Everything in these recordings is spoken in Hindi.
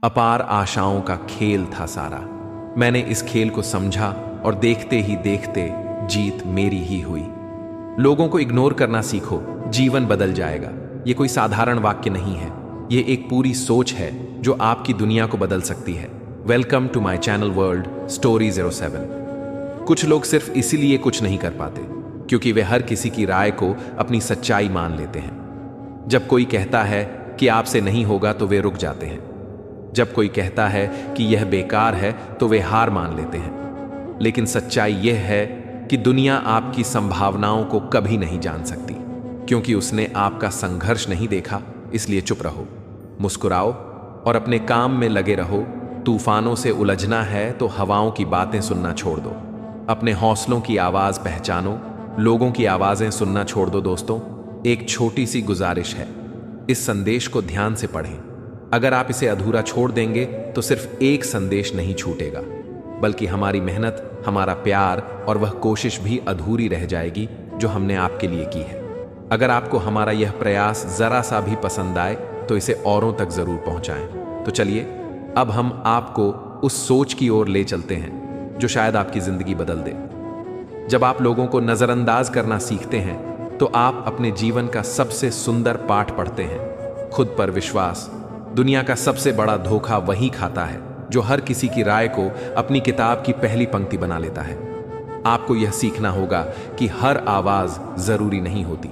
अपार आशाओं का खेल था सारा। मैंने इस खेल को समझा और देखते ही देखते जीत मेरी ही हुई। लोगों को इग्नोर करना सीखो, जीवन बदल जाएगा। ये कोई साधारण वाक्य नहीं है, ये एक पूरी सोच है जो आपकी दुनिया को बदल सकती है। Welcome to my channel world story 07। कुछ लोग सिर्फ इसीलिए कुछ नहीं कर पाते क्योंकि वे हर किसी की राय को अपनी सच्चाई मान लेते हैं। जब कोई कहता है कि आपसे नहीं होगा तो वे रुक जाते हैं। जब कोई कहता है कि यह बेकार है तो वे हार मान लेते हैं। लेकिन सच्चाई यह है कि दुनिया आपकी संभावनाओं को कभी नहीं जान सकती क्योंकि उसने आपका संघर्ष नहीं देखा। इसलिए चुप रहो, मुस्कुराओ और अपने काम में लगे रहो। तूफानों से उलझना है तो हवाओं की बातें सुनना छोड़ दो। अपने हौसलों की आवाज पहचानो, लोगों की आवाजें सुनना छोड़ दो। दोस्तों, एक छोटी सी गुजारिश है, इस संदेश को ध्यान से पढ़ें। अगर आप इसे अधूरा छोड़ देंगे तो सिर्फ एक संदेश नहीं छूटेगा, बल्कि हमारी मेहनत, हमारा प्यार और वह कोशिश भी अधूरी रह जाएगी जो हमने आपके लिए की है। अगर आपको हमारा यह प्रयास जरा सा भी पसंद आए तो इसे औरों तक जरूर पहुंचाएं। तो चलिए, अब हम आपको उस सोच की ओर ले चलते हैं जो शायद आपकी जिंदगी बदल दे। जब आप लोगों को नजरअंदाज करना सीखते हैं तो आप अपने जीवन का सबसे सुंदर पाठ पढ़ते हैं। खुद पर विश्वास। दुनिया का सबसे बड़ा धोखा वही खाता है जो हर किसी की राय को अपनी किताब की पहली पंक्ति बना लेता है। आपको यह सीखना होगा कि हर आवाज जरूरी नहीं होती,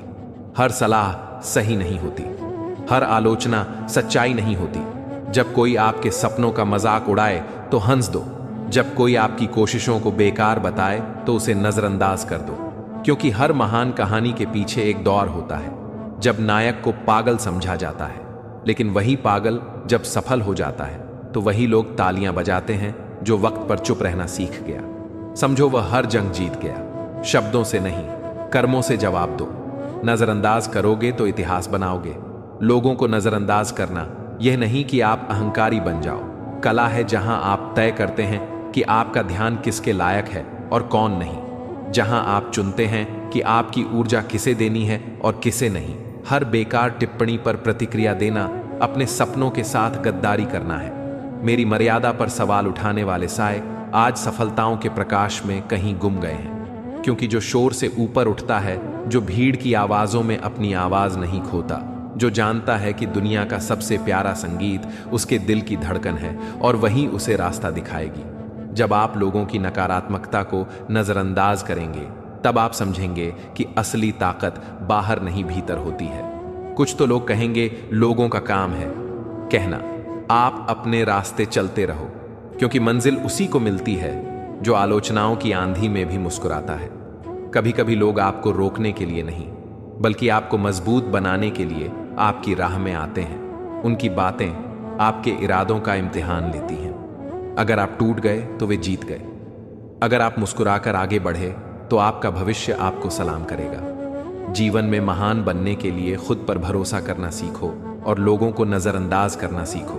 हर सलाह सही नहीं होती, हर आलोचना सच्चाई नहीं होती। जब कोई आपके सपनों का मजाक उड़ाए तो हंस दो। जब कोई आपकी कोशिशों को बेकार बताए तो उसे नजरअंदाज कर दो, क्योंकि हर महान कहानी के पीछे एक दौर होता है जब नायक को पागल समझा जाता है, लेकिन वही पागल जब सफल हो जाता है तो वही लोग तालियां बजाते हैं जो वक्त पर चुप रहना सीख गया। समझो, वह हर जंग जीत गया। शब्दों से नहीं, कर्मों से जवाब दो। नजरअंदाज करोगे तो इतिहास बनाओगे। लोगों को नजरअंदाज करना यह नहीं कि आप अहंकारी बन जाओ। कला है जहां आप तय करते हैं कि आपका ध्यान किसके लायक है और कौन नहीं। जहां आप चुनते हैं कि आपकी ऊर्जा किसे देनी है और किसे नहीं। हर बेकार टिप्पणी पर प्रतिक्रिया देना अपने सपनों के साथ गद्दारी करना है। मेरी मर्यादा पर सवाल उठाने वाले साए आज सफलताओं के प्रकाश में कहीं गुम गए हैं, क्योंकि जो शोर से ऊपर उठता है, जो भीड़ की आवाजों में अपनी आवाज नहीं खोता, जो जानता है कि दुनिया का सबसे प्यारा संगीत उसके दिल की धड़कन है और वही उसे रास्ता दिखाएगी। जब आप लोगों की नकारात्मकता को नजरअंदाज करेंगे तब आप समझेंगे कि असली ताकत बाहर नहीं भीतर होती है। कुछ तो लोग कहेंगे लोगों का काम है कहना। आप अपने रास्ते चलते रहो, क्योंकि मंजिल उसी को मिलती है जो आलोचनाओं की आंधी में भी मुस्कुराता है। कभी कभी लोग आपको रोकने के लिए नहीं, बल्कि आपको मजबूत बनाने के लिए आपकी राह में आते हैं। उनकी बातें आपके इरादों का इम्तिहान लेती हैं। अगर आप टूट गए तो वे जीत गए। अगर आप मुस्कुराकर आगे बढ़े तो आपका भविष्य आपको सलाम करेगा। जीवन में महान बनने के लिए खुद पर भरोसा करना सीखो और लोगों को नजरअंदाज करना सीखो,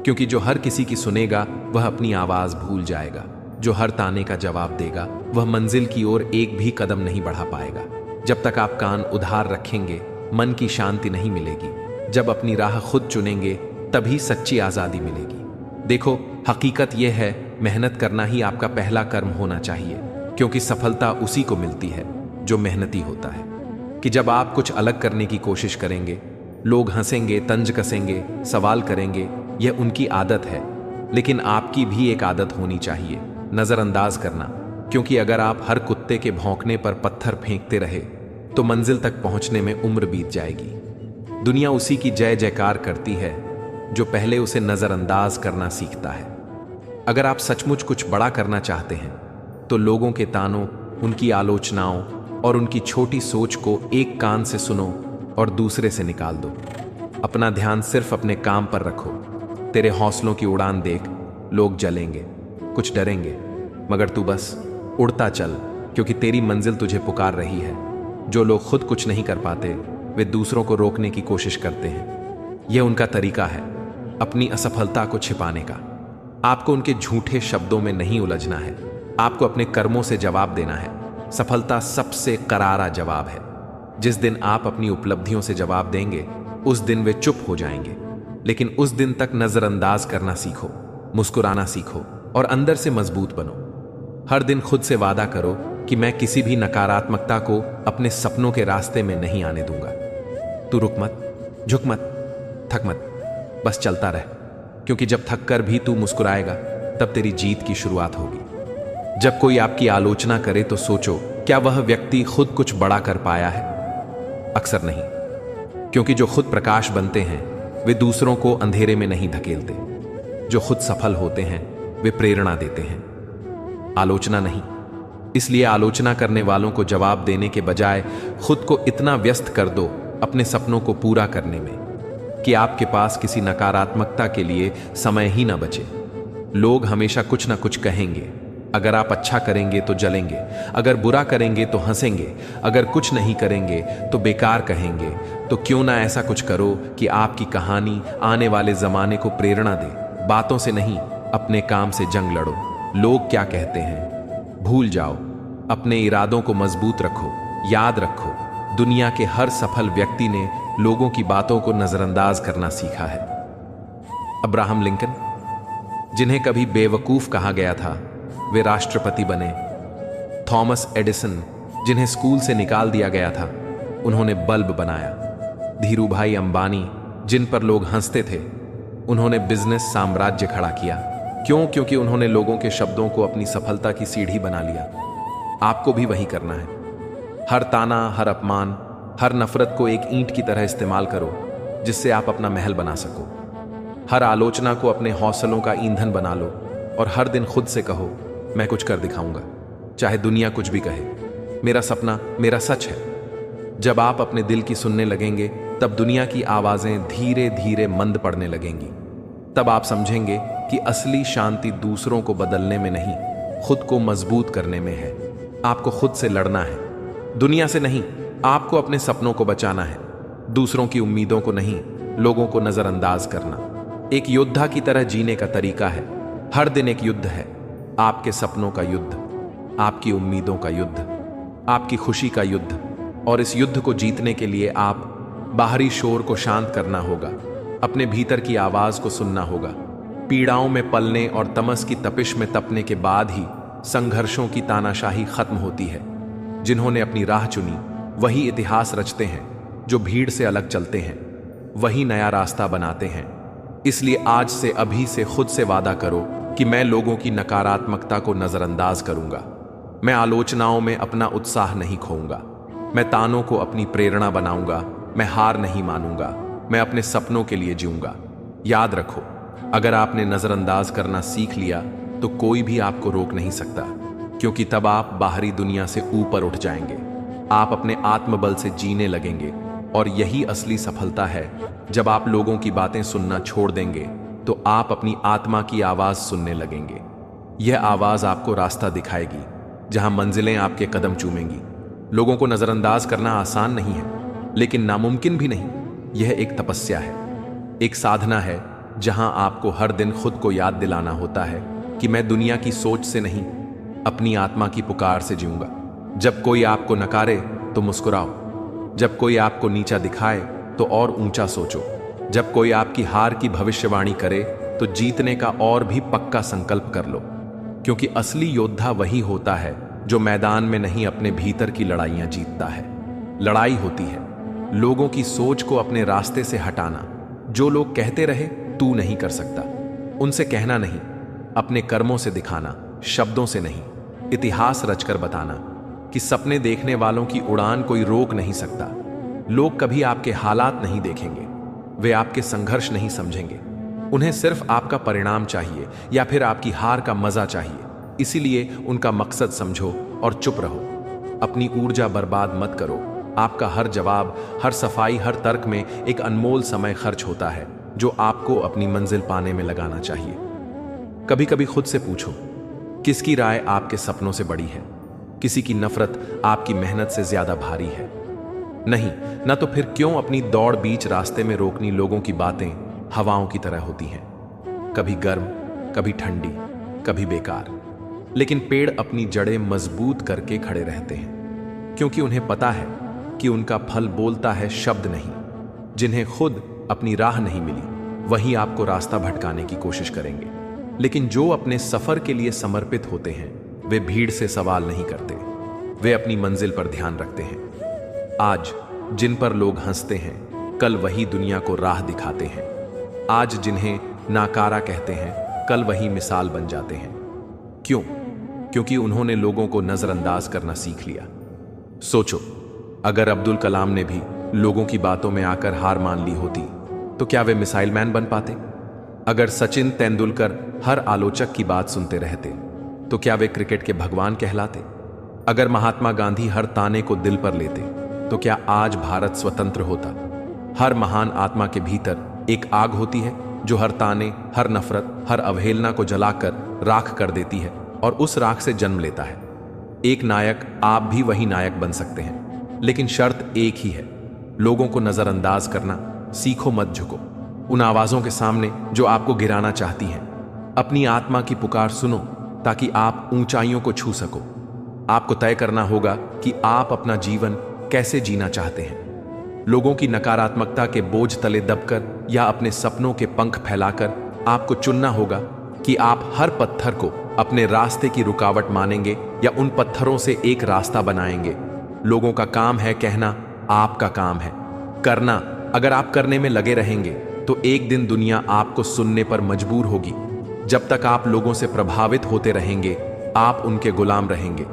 क्योंकि जो हर किसी की सुनेगा वह अपनी आवाज भूल जाएगा। जो हर ताने का जवाब देगा वह मंजिल की ओर एक भी कदम नहीं बढ़ा पाएगा। जब तक आप कान उधार रखेंगे मन की शांति नहीं मिलेगी। जब अपनी राह खुद चुनेंगे तभी सच्ची आजादी मिलेगी। देखो, हकीकत यह है, मेहनत करना ही आपका पहला कर्म होना चाहिए, क्योंकि सफलता उसी को मिलती है जो मेहनती होता है। कि जब आप कुछ अलग करने की कोशिश करेंगे, लोग हंसेंगे, तंज कसेंगे, सवाल करेंगे, यह उनकी आदत है। लेकिन आपकी भी एक आदत होनी चाहिए, नजरअंदाज करना। क्योंकि अगर आप हर कुत्ते के भौंकने पर पत्थर फेंकते रहे तो मंजिल तक पहुंचने में उम्र बीत जाएगी। दुनिया उसी की जय जयकार करती है जो पहले उसे नजरअंदाज करना सीखता है। अगर आप सचमुच कुछ बड़ा करना चाहते हैं तो लोगों के तानों, उनकी आलोचनाओं और उनकी छोटी सोच को एक कान से सुनो और दूसरे से निकाल दो। अपना ध्यान सिर्फ अपने काम पर रखो। तेरे हौसलों की उड़ान देख, लोग जलेंगे, कुछ डरेंगे, मगर तू बस उड़ता चल, क्योंकि तेरी मंजिल तुझे पुकार रही है। जो लोग खुद कुछ नहीं कर पाते वे दूसरों को रोकने की कोशिश करते हैं। यह उनका तरीका है अपनी असफलता को छिपाने का। आपको उनके झूठे शब्दों में नहीं उलझना है, आपको अपने कर्मों से जवाब देना है। सफलता सबसे करारा जवाब है। जिस दिन आप अपनी उपलब्धियों से जवाब देंगे उस दिन वे चुप हो जाएंगे। लेकिन उस दिन तक नजरअंदाज करना सीखो, मुस्कुराना सीखो और अंदर से मजबूत बनो। हर दिन खुद से वादा करो कि मैं किसी भी नकारात्मकता को अपने सपनों के रास्ते में नहीं आने दूंगा। तू रुक मत, झुक मत, थक मत, बस चलता रह, क्योंकि जब थक कर भी तू मुस्कुराएगा तब तेरी जीत की शुरुआत होगी। जब कोई आपकी आलोचना करे तो सोचो, क्या वह व्यक्ति खुद कुछ बड़ा कर पाया है? अक्सर नहीं, क्योंकि जो खुद प्रकाश बनते हैं वे दूसरों को अंधेरे में नहीं धकेलते। जो खुद सफल होते हैं वे प्रेरणा देते हैं, आलोचना नहीं। इसलिए आलोचना करने वालों को जवाब देने के बजाय खुद को इतना व्यस्त कर दो अपने सपनों को पूरा करने में कि आपके पास किसी नकारात्मकता के लिए समय ही ना बचे। लोग हमेशा कुछ ना कुछ कहेंगे। अगर आप अच्छा करेंगे तो जलेंगे, अगर बुरा करेंगे तो हंसेंगे, अगर कुछ नहीं करेंगे तो बेकार कहेंगे। तो क्यों ना ऐसा कुछ करो कि आपकी कहानी आने वाले जमाने को प्रेरणा दे। बातों से नहीं, अपने काम से जंग लड़ो। लोग क्या कहते हैं भूल जाओ, अपने इरादों को मजबूत रखो। याद रखो, दुनिया के हर सफल व्यक्ति ने लोगों की बातों को नजरअंदाज करना सीखा है। अब्राहम लिंकन, जिन्हें कभी बेवकूफ कहा गया था, वे राष्ट्रपति बने। थॉमस एडिसन, जिन्हें स्कूल से निकाल दिया गया था, उन्होंने बल्ब बनाया। धीरूभाई अंबानी, जिन पर लोग हंसते थे, उन्होंने बिजनेस साम्राज्य खड़ा किया। क्यों? क्योंकि उन्होंने लोगों के शब्दों को अपनी सफलता की सीढ़ी बना लिया। आपको भी वही करना है। हर ताना, हर अपमान, हर नफरत को एक ईंट की तरह इस्तेमाल करो, जिससे आप अपना महल बना सको। हर आलोचना को अपने हौसलों का ईंधन बना लो और हर दिन खुद से कहो, मैं कुछ कर दिखाऊंगा, चाहे दुनिया कुछ भी कहे। मेरा सपना मेरा सच है। जब आप अपने दिल की सुनने लगेंगे, तब दुनिया की आवाजें धीरे धीरे मंद पड़ने लगेंगी। तब आप समझेंगे कि असली शांति दूसरों को बदलने में नहीं, खुद को मजबूत करने में है। आपको खुद से लड़ना है, दुनिया से नहीं। आपको अपने सपनों को बचाना है, दूसरों की उम्मीदों को नहीं, लोगों को नजरअंदाज करना। एक योद्धा की तरह जीने का तरीका है। हर दिन एक युद्ध है, आपके सपनों का युद्ध, आपकी उम्मीदों का युद्ध, आपकी खुशी का युद्ध। और इस युद्ध को जीतने के लिए आप बाहरी शोर को शांत करना होगा, अपने भीतर की आवाज को सुनना होगा। पीड़ाओं में पलने और तमस की तपिश में तपने के बाद ही संघर्षों की तानाशाही खत्म होती है। जिन्होंने अपनी राह चुनी वही इतिहास रचते हैं, जो भीड़ से अलग चलते हैं वही नया रास्ता बनाते हैं। इसलिए आज से, अभी से खुद से वादा करो कि मैं लोगों की नकारात्मकता को नजरअंदाज करूंगा। मैं आलोचनाओं में अपना उत्साह नहीं खोऊंगा। मैं तानों को अपनी प्रेरणा बनाऊंगा। मैं हार नहीं मानूंगा। मैं अपने सपनों के लिए जीऊंगा। याद रखो, अगर आपने नजरअंदाज करना सीख लिया तो कोई भी आपको रोक नहीं सकता, क्योंकि तब आप बाहरी दुनिया से ऊपर उठ जाएंगे। आप अपने आत्मबल से जीने लगेंगे। और यही असली सफलता है। जब आप लोगों की बातें सुनना छोड़ देंगे तो आप अपनी आत्मा की आवाज सुनने लगेंगे। यह आवाज आपको रास्ता दिखाएगी, जहां मंजिलें आपके कदम चूमेंगी। लोगों को नजरअंदाज करना आसान नहीं है, लेकिन नामुमकिन भी नहीं। यह एक तपस्या है, एक साधना है, जहां आपको हर दिन खुद को याद दिलाना होता है कि मैं दुनिया की सोच से नहीं, अपनी आत्मा की पुकार से जीऊंगा। जब कोई आपको नकारे तो मुस्कुराओ। जब कोई आपको नीचा दिखाए तो और ऊंचा सोचो। जब कोई आपकी हार की भविष्यवाणी करे तो जीतने का और भी पक्का संकल्प कर लो, क्योंकि असली योद्धा वही होता है जो मैदान में नहीं, अपने भीतर की लड़ाइयां जीतता है। लड़ाई होती है लोगों की सोच को अपने रास्ते से हटाना। जो लोग कहते रहे तू नहीं कर सकता, उनसे कहना नहीं, अपने कर्मों से दिखाना, शब्दों से नहीं। इतिहास रचकर बताना कि सपने देखने वालों की उड़ान कोई रोक नहीं सकता। लोग कभी आपके हालात नहीं देखेंगे, वे आपके संघर्ष नहीं समझेंगे। उन्हें सिर्फ आपका परिणाम चाहिए या फिर आपकी हार का मजा चाहिए। इसीलिए उनका मकसद समझो और चुप रहो। अपनी ऊर्जा बर्बाद मत करो। आपका हर जवाब, हर सफाई, हर तर्क में एक अनमोल समय खर्च होता है, जो आपको अपनी मंजिल पाने में लगाना चाहिए। कभी कभी खुद से पूछो, किसकी राय आपके सपनों से बड़ी है? किसी की नफरत आपकी मेहनत से ज्यादा भारी है? नहीं, ना तो फिर क्यों अपनी दौड़ बीच रास्ते में रोकनी? लोगों की बातें हवाओं की तरह होती हैं, कभी गर्म, कभी ठंडी, कभी बेकार। लेकिन पेड़ अपनी जड़ें मजबूत करके खड़े रहते हैं, क्योंकि उन्हें पता है कि उनका फल बोलता है, शब्द नहीं। जिन्हें खुद अपनी राह नहीं मिली वही आपको रास्ता भटकाने की कोशिश करेंगे। लेकिन जो अपने सफर के लिए समर्पित होते हैं, वे भीड़ से सवाल नहीं करते, वे अपनी मंजिल पर ध्यान रखते हैं। आज जिन पर लोग हंसते हैं, कल वही दुनिया को राह दिखाते हैं। आज जिन्हें नाकारा कहते हैं, कल वही मिसाल बन जाते हैं। क्यों? क्योंकि उन्होंने लोगों को नजरअंदाज करना सीख लिया। सोचो, अगर अब्दुल कलाम ने भी लोगों की बातों में आकर हार मान ली होती, तो क्या वे मिसाइल मैन बन पाते? अगर सचिन तेंदुलकर हर आलोचक की बात सुनते रहते, तो क्या वे क्रिकेट के भगवान कहलाते? अगर महात्मा गांधी हर ताने को दिल पर लेते, तो क्या आज भारत स्वतंत्र होता? हर महान आत्मा के भीतर एक आग होती है जो हर ताने, हर नफरत, हर अवहेलना को जलाकर राख कर देती है और उस राख से जन्म लेता है। एक नायक, आप भी वही नायक बन सकते हैं, लेकिन शर्त एक ही है, लोगों को नजरअंदाज करना सीखो, मत झुको उन आवाजों के सामने जो आपको गिराना चाहती हैं। अपनी आत्मा की पुकार सुनो ताकि आप ऊंचाइयों को छू सको। आपको तय करना होगा कि आप अपना जीवन कैसे जीना चाहते हैं। लोगों की नकारात्मकता के बोझ तले दबकर या अपने सपनों के पंख फैलाकर आपको चुनना होगा कि आप हर पत्थर को अपने रास्ते की रुकावट मानेंगे या उन पत्थरों से एक रास्ता बनाएंगे। लोगों का काम है कहना, आपका काम है करना। अगर आप करने में लगे रहेंगे तो एक दिन दुनिया आपको सुनने पर मजबूर होगी। जब तक आप लोगों से प्रभावित होते रहेंगे, आप उनके गुलाम रहेंगे।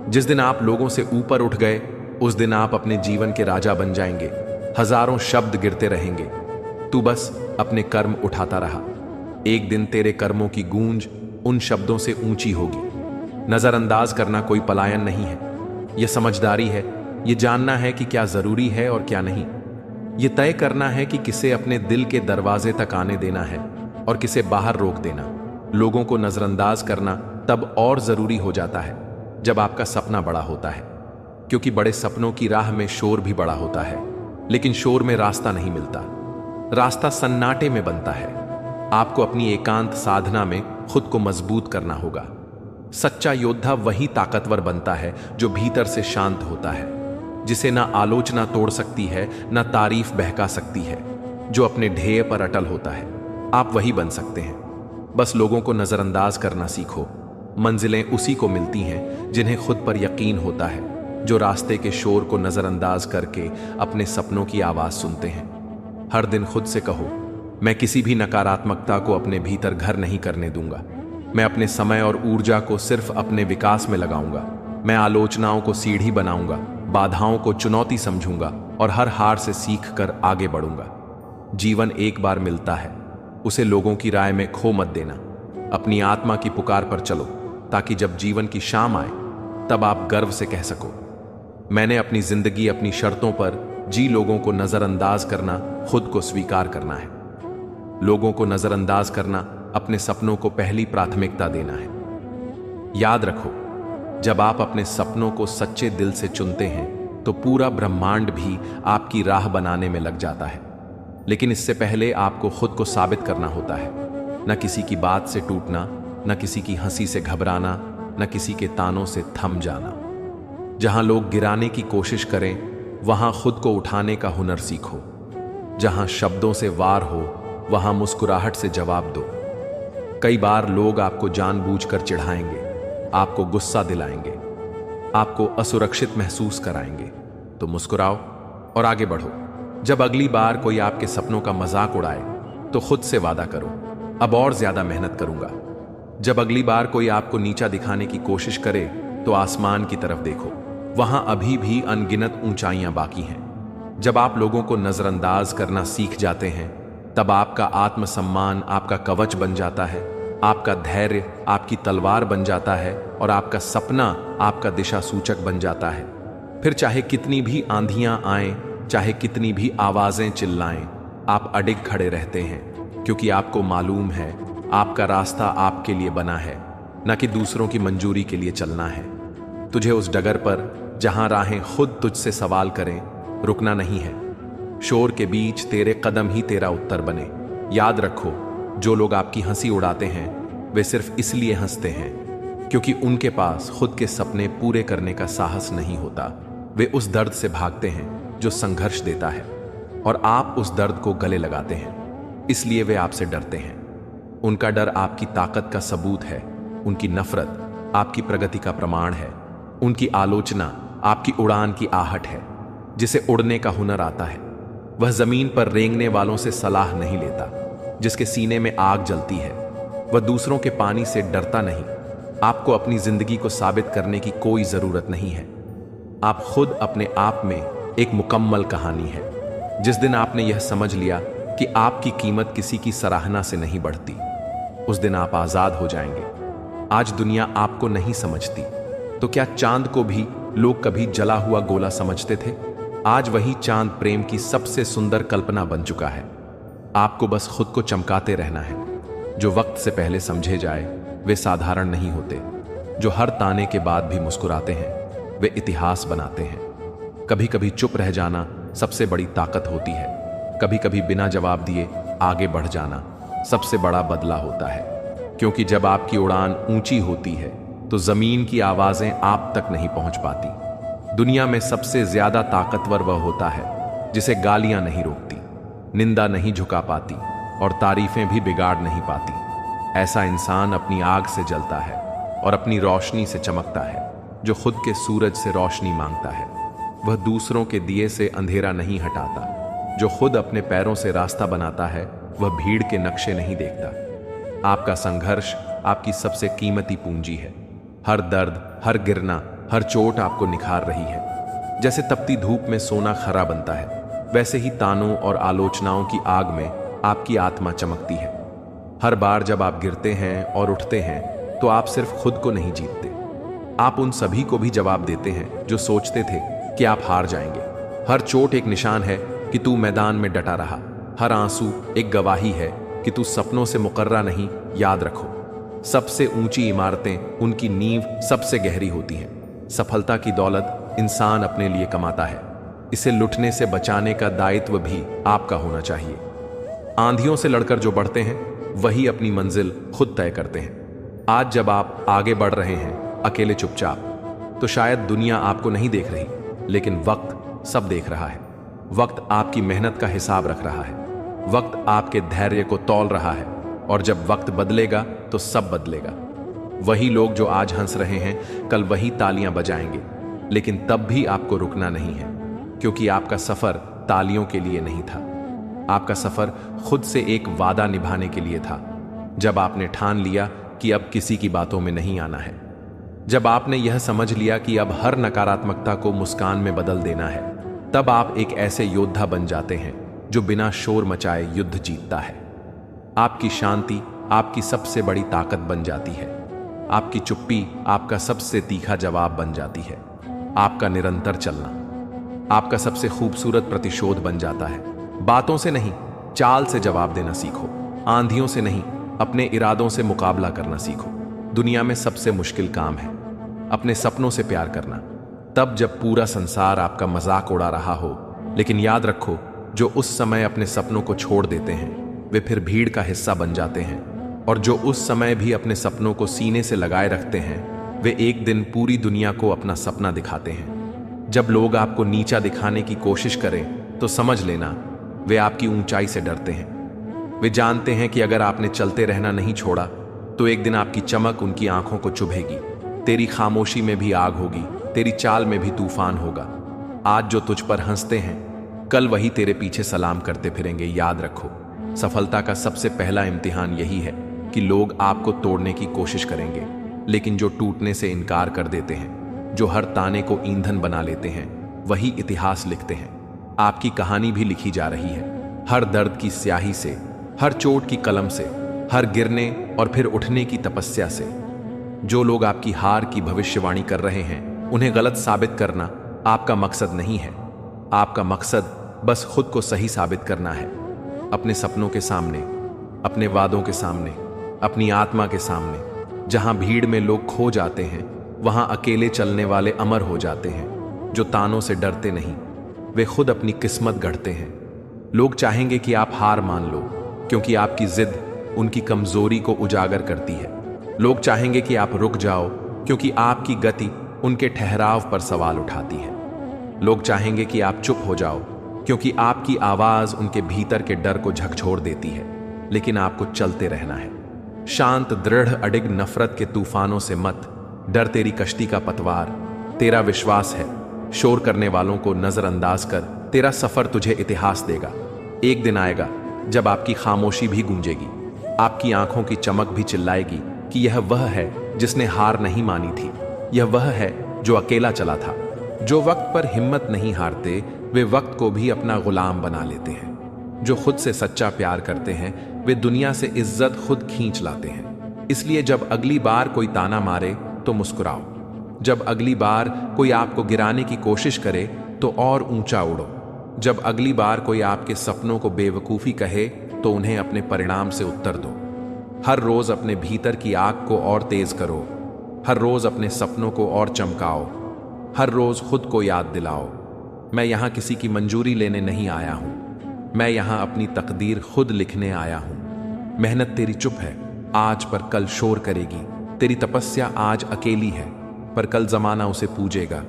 जिस दिन आप लोगों से ऊपर उठ गए, उस दिन आप अपने जीवन के राजा बन जाएंगे। हजारों शब्द गिरते रहेंगे, तू बस अपने कर्म उठाता रहा। एक दिन तेरे कर्मों की गूंज उन शब्दों से ऊंची होगी। नजरअंदाज करना कोई पलायन नहीं है, यह समझदारी है। यह जानना है कि क्या जरूरी है और क्या नहीं। यह तय करना है कि किसे अपने दिल के दरवाजे तक आने देना है और किसे बाहर रोक देना। लोगों को नजरअंदाज करना तब और जरूरी हो जाता है जब आपका सपना बड़ा होता है, क्योंकि बड़े सपनों की राह में शोर भी बड़ा होता है, लेकिन शोर में रास्ता नहीं मिलता। रास्ता सन्नाटे में बनता है। आपको अपनी एकांत साधना में खुद को मजबूत करना होगा। सच्चा योद्धा वही ताकतवर बनता है जो भीतर से शांत होता है, जिसे ना आलोचना तोड़ सकती है, ना तारीफ बहका सकती है, जो अपने ध्येय पर अटल होता है। आप वही बन सकते हैं। बस लोगों को नजरअंदाज करना सीखो। मंजिलें उसी को मिलती हैं जिन्हें खुद पर यकीन होता है, जो रास्ते के शोर को नजरअंदाज करके अपने सपनों की आवाज सुनते हैं। हर दिन खुद से कहो, मैं किसी भी नकारात्मकता को अपने भीतर घर नहीं करने दूंगा। मैं अपने समय और ऊर्जा को सिर्फ अपने विकास में लगाऊंगा। मैं आलोचनाओं को सीढ़ी बनाऊंगा, बाधाओं को चुनौती समझूंगा और हर हार से सीख कर आगे बढ़ूंगा। जीवन एक बार मिलता है, उसे लोगों की राय में खो मत देना। अपनी आत्मा की पुकार पर चलो, ताकि जब जीवन की शाम आए तब आप गर्व से कह सको, मैंने अपनी जिंदगी अपनी शर्तों पर जी। लोगों को नजरअंदाज करना खुद को स्वीकार करना है। लोगों को नजरअंदाज करना अपने सपनों को पहली प्राथमिकता देना है। याद रखो, जब आप अपने सपनों को सच्चे दिल से चुनते हैं तो पूरा ब्रह्मांड भी आपकी राह बनाने में लग जाता है। लेकिन इससे पहले आपको खुद को साबित करना होता है। न किसी की बात से टूटना, न किसी की हंसी से घबराना, न किसी के तानों से थम जाना। जहां लोग गिराने की कोशिश करें, वहां खुद को उठाने का हुनर सीखो। जहां शब्दों से वार हो, वहां मुस्कुराहट से जवाब दो। कई बार लोग आपको जानबूझकर चिढ़ाएंगे, आपको गुस्सा दिलाएंगे, आपको असुरक्षित महसूस कराएंगे, तो मुस्कुराओ और आगे बढ़ो। जब अगली बार कोई आपके सपनों का मजाक उड़ाए, तो खुद से वादा करो, अब और ज्यादा मेहनत करूंगा। जब अगली बार कोई आपको नीचा दिखाने की कोशिश करे, तो आसमान की तरफ देखो, वहां अभी भी अनगिनत ऊंचाइयां बाकी हैं। जब आप लोगों को नजरअंदाज करना सीख जाते हैं, तब आपका आत्मसम्मान आपका कवच बन जाता है, आपका धैर्य आपकी तलवार बन जाता है और आपका सपना आपका दिशा सूचक बन जाता है। फिर चाहे कितनी भी आंधियां आएं, चाहे कितनी भी आवाजें चिल्लाएं, आप अडिग खड़े रहते हैं, क्योंकि आपको मालूम है आपका रास्ता आपके लिए बना है, न कि दूसरों की मंजूरी के लिए चलना है। तुझे उस डगर पर जहां राहें खुद तुझसे सवाल करें, रुकना नहीं है। शोर के बीच तेरे कदम ही तेरा उत्तर बने। याद रखो, जो लोग आपकी हंसी उड़ाते हैं, वे सिर्फ इसलिए हंसते हैं क्योंकि उनके पास खुद के सपने पूरे करने का साहस नहीं होता। वे उस दर्द से भागते हैं जो संघर्ष देता है, और आप उस दर्द को गले लगाते हैं। इसलिए वे आपसे डरते हैं। उनका डर आपकी ताकत का सबूत है, उनकी नफरत आपकी प्रगति का प्रमाण है, उनकी आलोचना आपकी उड़ान की आहट है। जिसे उड़ने का हुनर आता है वह जमीन पर रेंगने वालों से सलाह नहीं लेता। जिसके सीने में आग जलती है वह दूसरों के पानी से डरता नहीं। आपको अपनी जिंदगी को साबित करने की कोई जरूरत नहीं है। आप खुद अपने आप में एक मुकम्मल कहानी है। जिस दिन आपने यह समझ लिया कि आपकी कीमत किसी की सराहना से नहीं बढ़ती, उस दिन आप आजाद हो जाएंगे। आज दुनिया आपको नहीं समझती, तो क्या चांद को भी लोग कभी जला हुआ गोला समझते थे? आज वही चांद प्रेम की सबसे सुंदर कल्पना बन चुका है। आपको बस खुद को चमकाते रहना है। जो वक्त से पहले समझे जाए वे साधारण नहीं होते। जो हर ताने के बाद भी मुस्कुराते हैं वे इतिहास बनाते हैं। कभी कभी चुप रह जाना सबसे बड़ी ताकत होती है। कभी कभी बिना जवाब दिए आगे बढ़ जाना सबसे बड़ा बदला होता है। क्योंकि जब आपकी उड़ान ऊंची होती है तो जमीन की आवाजें आप तक नहीं पहुंच पाती। दुनिया में सबसे ज्यादा ताकतवर वह होता है जिसे गालियां नहीं रोकती, निंदा नहीं झुका पाती और तारीफें भी बिगाड़ नहीं पाती। ऐसा इंसान अपनी आग से जलता है और अपनी रोशनी से चमकता है। जो खुद के सूरज से रोशनी मांगता है वह दूसरों के दिए से अंधेरा नहीं हटाता। जो खुद अपने पैरों से रास्ता बनाता है वह भीड़ के नक्शे नहीं देखता। आपका संघर्ष आपकी सबसे कीमती पूंजी है। हर दर्द, हर गिरना, हर चोट आपको निखार रही है। जैसे तपती धूप में सोना खरा बनता है, वैसे ही तानों और आलोचनाओं की आग में आपकी आत्मा चमकती है। हर बार जब आप गिरते हैं और उठते हैं तो आप सिर्फ खुद को नहीं जीतते, आप उन सभी को भी जवाब देते हैं जो सोचते थे कि आप हार जाएंगे। हर चोट एक निशान है कि तू मैदान में डटा रहा। हर आंसू एक गवाही है कि तू सपनों से मुकर्रा नहीं। याद रखो, सबसे ऊंची इमारतें उनकी नींव सबसे गहरी होती हैं। सफलता की दौलत इंसान अपने लिए कमाता है, इसे लुटने से बचाने का दायित्व भी आपका होना चाहिए। आंधियों से लड़कर जो बढ़ते हैं वही अपनी मंजिल खुद तय करते हैं। आज जब आप आगे बढ़ रहे हैं अकेले चुपचाप, तो शायद दुनिया आपको नहीं देख रही, लेकिन वक्त सब देख रहा है। वक्त आपकी मेहनत का हिसाब रख रहा है। वक्त आपके धैर्य को तौल रहा है। और जब वक्त बदलेगा तो सब बदलेगा। वही लोग जो आज हंस रहे हैं कल वही तालियां बजाएंगे। लेकिन तब भी आपको रुकना नहीं है, क्योंकि आपका सफर तालियों के लिए नहीं था। आपका सफर खुद से एक वादा निभाने के लिए था। जब आपने ठान लिया कि अब किसी की बातों में नहीं आना है, जब आपने यह समझ लिया कि अब हर नकारात्मकता को मुस्कान में बदल देना है, तब आप एक ऐसे योद्धा बन जाते हैं जो बिना शोर मचाए युद्ध जीतता है। आपकी शांति आपकी सबसे बड़ी ताकत बन जाती है। आपकी चुप्पी आपका सबसे तीखा जवाब बन जाती है। आपका निरंतर चलना आपका सबसे खूबसूरत प्रतिशोध बन जाता है। बातों से नहीं, चाल से जवाब देना सीखो। आंधियों से नहीं, अपने इरादों से मुकाबला करना सीखो। दुनिया में सबसे मुश्किल काम है अपने सपनों से प्यार करना, तब जब पूरा संसार आपका मजाक उड़ा रहा हो। लेकिन याद रखो, जो उस समय अपने सपनों को छोड़ देते हैं वे फिर भीड़ का हिस्सा बन जाते हैं, और जो उस समय भी अपने सपनों को सीने से लगाए रखते हैं वे एक दिन पूरी दुनिया को अपना सपना दिखाते हैं। जब लोग आपको नीचा दिखाने की कोशिश करें तो समझ लेना वे आपकी ऊंचाई से डरते हैं। वे जानते हैं कि अगर आपने चलते रहना नहीं छोड़ा तो एक दिन आपकी चमक उनकी आंखों को चुभेगी। तेरी खामोशी में भी आग होगी, तेरी चाल में भी तूफान होगा। आज जो तुझ पर हंसते हैं कल वही तेरे पीछे सलाम करते फिरेंगे। याद रखो, सफलता का सबसे पहला इम्तिहान यही है कि लोग आपको तोड़ने की कोशिश करेंगे, लेकिन जो टूटने से इनकार कर देते हैं, जो हर ताने को ईंधन बना लेते हैं, वही इतिहास लिखते हैं। आपकी कहानी भी लिखी जा रही है, हर दर्द की स्याही से, हर चोट की कलम से, हर गिरने और फिर उठने की तपस्या से। जो लोग आपकी हार की भविष्यवाणी कर रहे हैं उन्हें गलत साबित करना आपका मकसद नहीं है। आपका मकसद बस खुद को सही साबित करना है। अपने सपनों के सामने, अपने वादों के सामने, अपनी आत्मा के सामने। जहां भीड़ में लोग खो जाते हैं वहां अकेले चलने वाले अमर हो जाते हैं। जो तानों से डरते नहीं वे खुद अपनी किस्मत गढ़ते हैं। लोग चाहेंगे कि आप हार मान लो, क्योंकि आपकी जिद उनकी कमजोरी को उजागर करती है। लोग चाहेंगे कि आप रुक जाओ, क्योंकि आपकी गति उनके ठहराव पर सवाल उठाती है। लोग चाहेंगे कि आप चुप हो जाओ, क्योंकि आपकी आवाज उनके भीतर के डर को झकझोर देती है। लेकिन आपको चलते रहना है। शांत, दृढ़, अडिग, नफरत के तूफानों से मत डर, तेरी कश्ती का पतवार तेरा विश्वास है। शोर करने वालों को नजरअंदाज कर, तेरा सफर तुझे इतिहास देगा। एक दिन आएगा जब आपकी खामोशी भी गूंजेगी, आपकी आंखों की चमक भी चिल्लाएगी कि यह वह है जिसने हार नहीं मानी थी, यह वह है जो अकेला चला था। जो वक्त पर हिम्मत नहीं हारते, वे वक्त को भी अपना गुलाम बना लेते हैं। जो खुद से सच्चा प्यार करते हैं, वे दुनिया से इज्जत खुद खींच लाते हैं। इसलिए जब अगली बार कोई ताना मारे तो मुस्कुराओ। जब अगली बार कोई आपको गिराने की कोशिश करे तो और ऊंचा उड़ो। जब अगली बार कोई आपके सपनों को बेवकूफ़ी कहे तो उन्हें अपने परिणाम से उत्तर दो। हर रोज अपने भीतर की आग को और तेज करो। हर रोज अपने सपनों को और चमकाओ। हर रोज खुद को याद दिलाओ, मैं यहां किसी की मंजूरी लेने नहीं आया हूं, मैं यहां अपनी तकदीर खुद लिखने आया हूं। मेहनत तेरी चुप है, आज पर कल शोर करेगी। तेरी तपस्या आज अकेली है, पर कल जमाना उसे पूजेगा।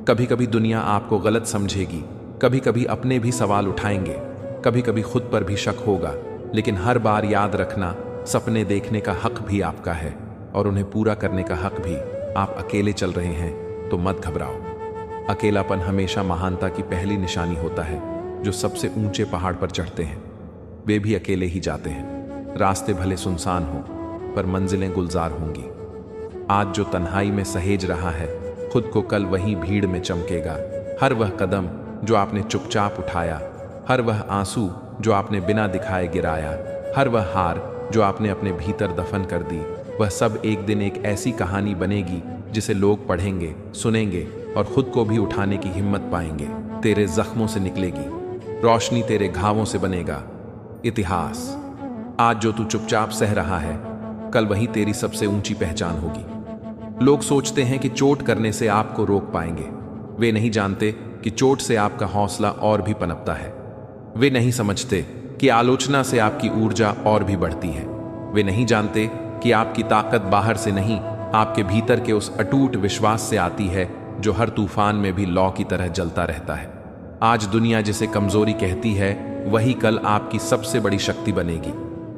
कभी कभी दुनिया आपको गलत समझेगी, कभी कभी अपने भी सवाल उठाएंगे, कभी कभी खुद पर भी शक होगा, लेकिन हर बार याद रखना, सपने देखने का हक भी आपका है और उन्हें पूरा करने का हक भी। आप अकेले चल रहे हैं तो मत घबराओ। अकेलापन हमेशा महानता की पहली निशानी होता है। जो सबसे ऊंचे पहाड़ पर चढ़ते हैं वे भी अकेले ही जाते हैं। रास्ते भले सुनसान हों पर मंजिलें गुलजार होंगी। आज जो तन्हाई में सहेज रहा है, खुद को कल वही भीड़ में चमकेगा। हर वह कदम जो आपने चुपचाप उठाया, हर वह आंसू जो आपने बिना दिखाए गिराया, हर वह हार जो आपने अपने भीतर दफन कर दी, वह सब एक दिन एक ऐसी कहानी बनेगी जिसे लोग पढ़ेंगे, सुनेंगे और खुद को भी उठाने की हिम्मत पाएंगे। तेरे जख्मों से निकलेगी रोशनी, तेरे घावों से बनेगा इतिहास। आज जो तू चुपचाप सह रहा है, कल वही तेरी सबसे ऊंची पहचान होगी। लोग सोचते हैं कि चोट करने से आपको रोक पाएंगे। वे नहीं जानते कि चोट से आपका हौसला और भी पनपता है। वे नहीं समझते कि आलोचना से आपकी ऊर्जा और भी बढ़ती है। वे नहीं जानते कि आपकी ताकत बाहर से नहीं, आपके भीतर के उस अटूट विश्वास से आती है जो हर तूफान में भी लौ की तरह जलता रहता है। आज दुनिया जिसे कमजोरी कहती है, वही कल आपकी सबसे बड़ी शक्ति बनेगी,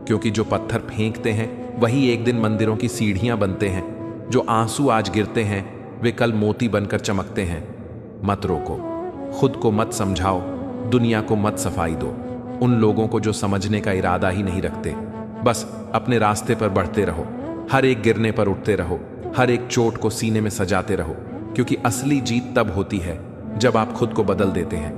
क्योंकि जो पत्थर फेंकते हैं वही एक दिन मंदिरों की सीढ़ियां बनते हैं। जो आंसू आज गिरते हैं वे कल मोती बनकर चमकते हैं। मत रोको, खुद को मत समझाओ, दुनिया को मत सफाई दो। उन लोगों को जो समझने का इरादा ही नहीं रखते। बस अपने रास्ते पर बढ़ते रहो, हर एक गिरने पर उठते रहो, हर एक चोट को सीने में सजाते रहो, क्योंकि असली जीत तब होती है जब आप खुद को बदल देते हैं,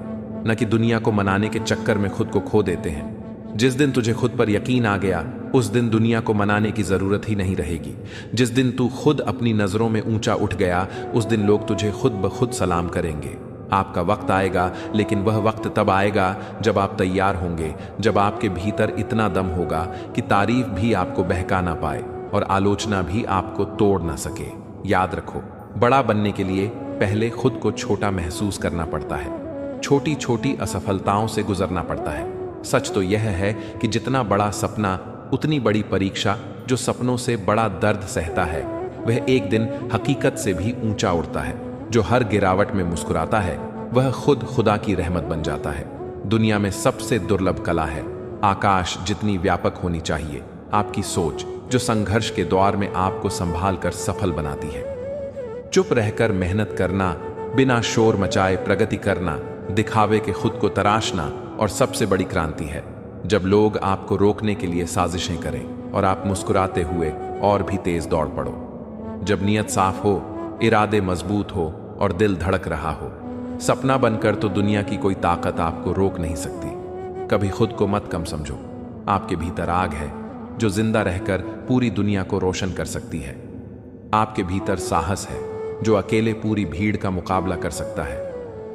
न कि दुनिया को मनाने के चक्कर में खुद को खो देते हैं। जिस दिन तुझे खुद पर यकीन आ गया, उस दिन दुनिया को मनाने की जरूरत ही नहीं रहेगी। जिस दिन तू खुद अपनी नजरों में ऊंचा उठ गया, उस दिन लोग तुझे खुद ब खुद सलाम करेंगे। आपका वक्त आएगा, लेकिन वह वक्त तब आएगा जब आप तैयार होंगे, जब आपके भीतर इतना दम होगा कि तारीफ भी आपको बहका ना पाए और आलोचना भी आपको तोड़ ना सके। याद रखो, बड़ा बनने के लिए पहले खुद को छोटा महसूस करना पड़ता है। छोटी छोटी असफलताओं से गुजरना पड़ता है। सच तो यह है कि जितना बड़ा सपना, उतनी बड़ी परीक्षा। जो सपनों से बड़ा दर्द सहता है, वह एक दिन हकीकत से भी ऊंचा उड़ता है। जो हर गिरावट में मुस्कुराता है, वह खुद खुदा की रहमत बन जाता है। दुनिया में सबसे दुर्लभ कला है। आकाश जितनी व्यापक होनी चाहिए आपकी सोच, जो संघर्ष के द्वार में आपको संभाल कर सफल बनाती है। चुप रहकर मेहनत करना, बिना शोर मचाए प्रगति करना, दिखावे के खुद को तराशना और सबसे बड़ी क्रांति है जब लोग आपको रोकने के लिए साजिशें करें और आप मुस्कुराते हुए और भी तेज दौड़ पड़ो। जब नीयत साफ हो, इरादे मजबूत हो और दिल धड़क रहा हो, सपना बनकर तो दुनिया की कोई ताकत आपको रोक नहीं सकती। कभी खुद को मत कम समझो। आपके भीतर आग है जो जिंदा रहकर पूरी दुनिया को रोशन कर सकती है। आपके भीतर साहस है जो अकेले पूरी भीड़ का मुकाबला कर सकता है।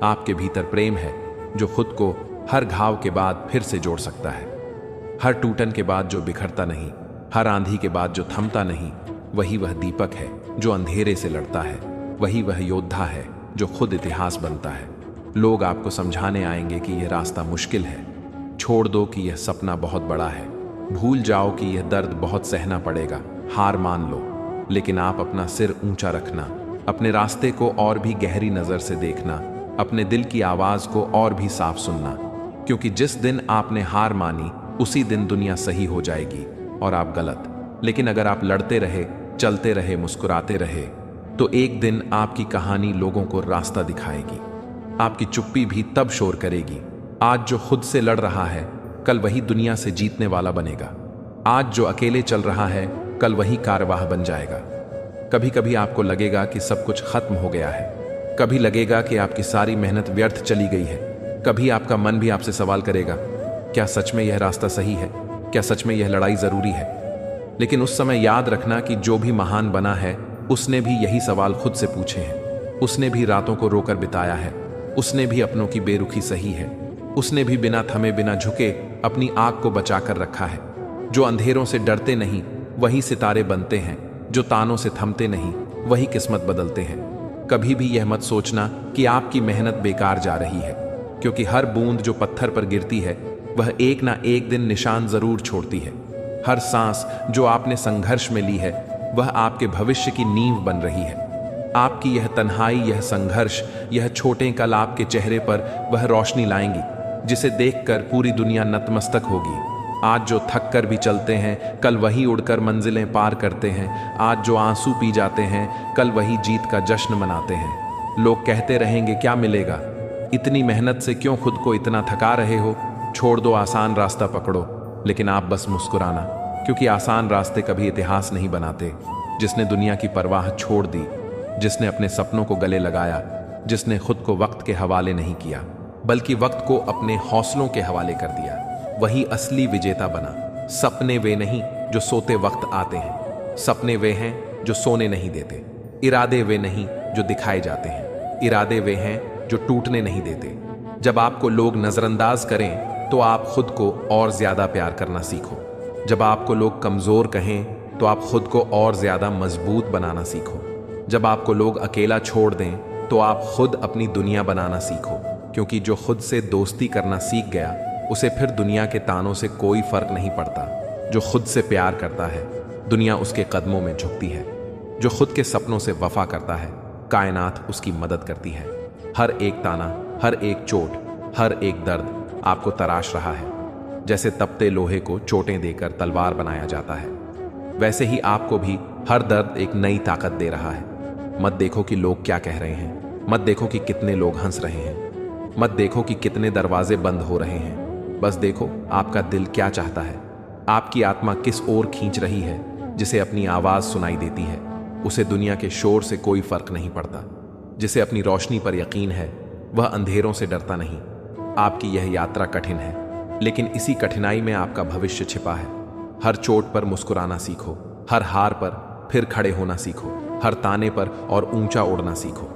आपके भीतर प्रेम है जो खुद को हर घाव के बाद फिर से जोड़ सकता है। हर टूटन के बाद जो बिखरता नहीं, हर आंधी के बाद जो थमता नहीं, वही वह दीपक है जो अंधेरे से लड़ता है। वही वह योद्धा है जो खुद इतिहास बनता है। लोग आपको समझाने आएंगे कि यह रास्ता मुश्किल है, छोड़ दो कि यह सपना बहुत बड़ा है, भूल जाओ कि यह दर्द बहुत सहना पड़ेगा, हार मान लो, लेकिन आप अपना सिर ऊंचा रखना, अपने रास्ते को और भी गहरी नजर से देखना, अपने दिल की आवाज को और भी साफ सुनना, क्योंकि जिस दिन आपने हार मानी उसी दिन दुनिया सही हो जाएगी और आप गलत। लेकिन अगर आप लड़ते रहे, चलते रहे, मुस्कुराते रहे, तो एक दिन आपकी कहानी लोगों को रास्ता दिखाएगी। आपकी चुप्पी भी तब शोर करेगी। आज जो खुद से लड़ रहा है, कल वही दुनिया से जीतने वाला बनेगा। आज जो अकेले चल रहा है, कल वही कारवाह बन जाएगा। कभी कभी आपको लगेगा कि सब कुछ खत्म हो गया है, कभी लगेगा कि आपकी सारी मेहनत व्यर्थ चली गई है, कभी आपका मन भी आपसे सवाल करेगा, क्या सच में यह रास्ता सही है? क्या सच में यह लड़ाई जरूरी है? लेकिन उस समय याद रखना कि जो भी महान बना है, उसने भी यही सवाल खुद से पूछे हैं। उसने भी रातों को रोकर बिताया है, उसने भी अपनों की बेरुखी सही है, उसने भी बिना थमे बिना झुके अपनी आग को बचाकर रखा है। जो अंधेरों से डरते नहीं, वही सितारे बनते हैं। जो तानों से थमते नहीं, वही किस्मत बदलते हैं। कभी भी यह मत सोचना कि आपकी मेहनत बेकार जा रही है, क्योंकि हर बूंद जो पत्थर पर गिरती है, वह एक ना एक दिन निशान जरूर छोड़ती है। हर सांस जो आपने संघर्ष में ली है, वह आपके भविष्य की नींव बन रही है। आपकी यह तन्हाई, यह संघर्ष, यह छोटे कल आपके चेहरे पर वह रोशनी लाएंगी जिसे देखकर पूरी दुनिया नतमस्तक होगी। आज जो थक कर भी चलते हैं, कल वही उड़कर मंजिलें पार करते हैं। आज जो आंसू पी जाते हैं, कल वही जीत का जश्न मनाते हैं। लोग कहते रहेंगे क्या मिलेगा, इतनी मेहनत से क्यों खुद को इतना थका रहे हो, छोड़ दो, आसान रास्ता पकड़ो। लेकिन आप बस मुस्कुराना, क्योंकि आसान रास्ते कभी इतिहास नहीं बनाते। जिसने दुनिया की परवाह छोड़ दी, जिसने अपने सपनों को गले लगाया, जिसने खुद को वक्त के हवाले नहीं किया, बल्कि वक्त को अपने हौसलों के हवाले कर दिया, वही असली विजेता बना। सपने वे नहीं जो सोते वक्त आते हैं, सपने वे हैं जो सोने नहीं देते। इरादे वे नहीं जो दिखाए जाते हैं, इरादे वे हैं जो टूटने नहीं देते। जब आपको लोग नजरअंदाज करें, तो आप खुद को और ज्यादा प्यार करना सीखो। जब आपको लोग कमजोर कहें, तो आप खुद को और ज्यादा मजबूत बनाना सीखो। जब आपको लोग अकेला छोड़ दें, तो आप खुद अपनी दुनिया बनाना सीखो, क्योंकि जो खुद से दोस्ती करना सीख गया, उसे फिर दुनिया के तानों से कोई फर्क नहीं पड़ता। जो खुद से प्यार करता है, दुनिया उसके कदमों में झुकती है। जो खुद के सपनों से वफा करता है, कायनात उसकी मदद करती है। हर एक ताना, हर एक चोट, हर एक दर्द आपको तराश रहा है। जैसे तपते लोहे को चोटें देकर तलवार बनाया जाता है, वैसे ही आपको भी हर दर्द एक नई ताकत दे रहा है। मत देखो कि लोग क्या कह रहे हैं, मत देखो कि कितने लोग हंस रहे हैं, मत देखो कि कितने दरवाजे बंद हो रहे हैं। बस देखो आपका दिल क्या चाहता है, आपकी आत्मा किस ओर खींच रही है। जिसे अपनी आवाज सुनाई देती है, उसे दुनिया के शोर से कोई फर्क नहीं पड़ता। जिसे अपनी रोशनी पर यकीन है, वह अंधेरों से डरता नहीं। आपकी यह यात्रा कठिन है, लेकिन इसी कठिनाई में आपका भविष्य छिपा है। हर चोट पर मुस्कुराना सीखो, हर हार पर फिर खड़े होना सीखो, हर ताने पर और ऊंचा उड़ना सीखो।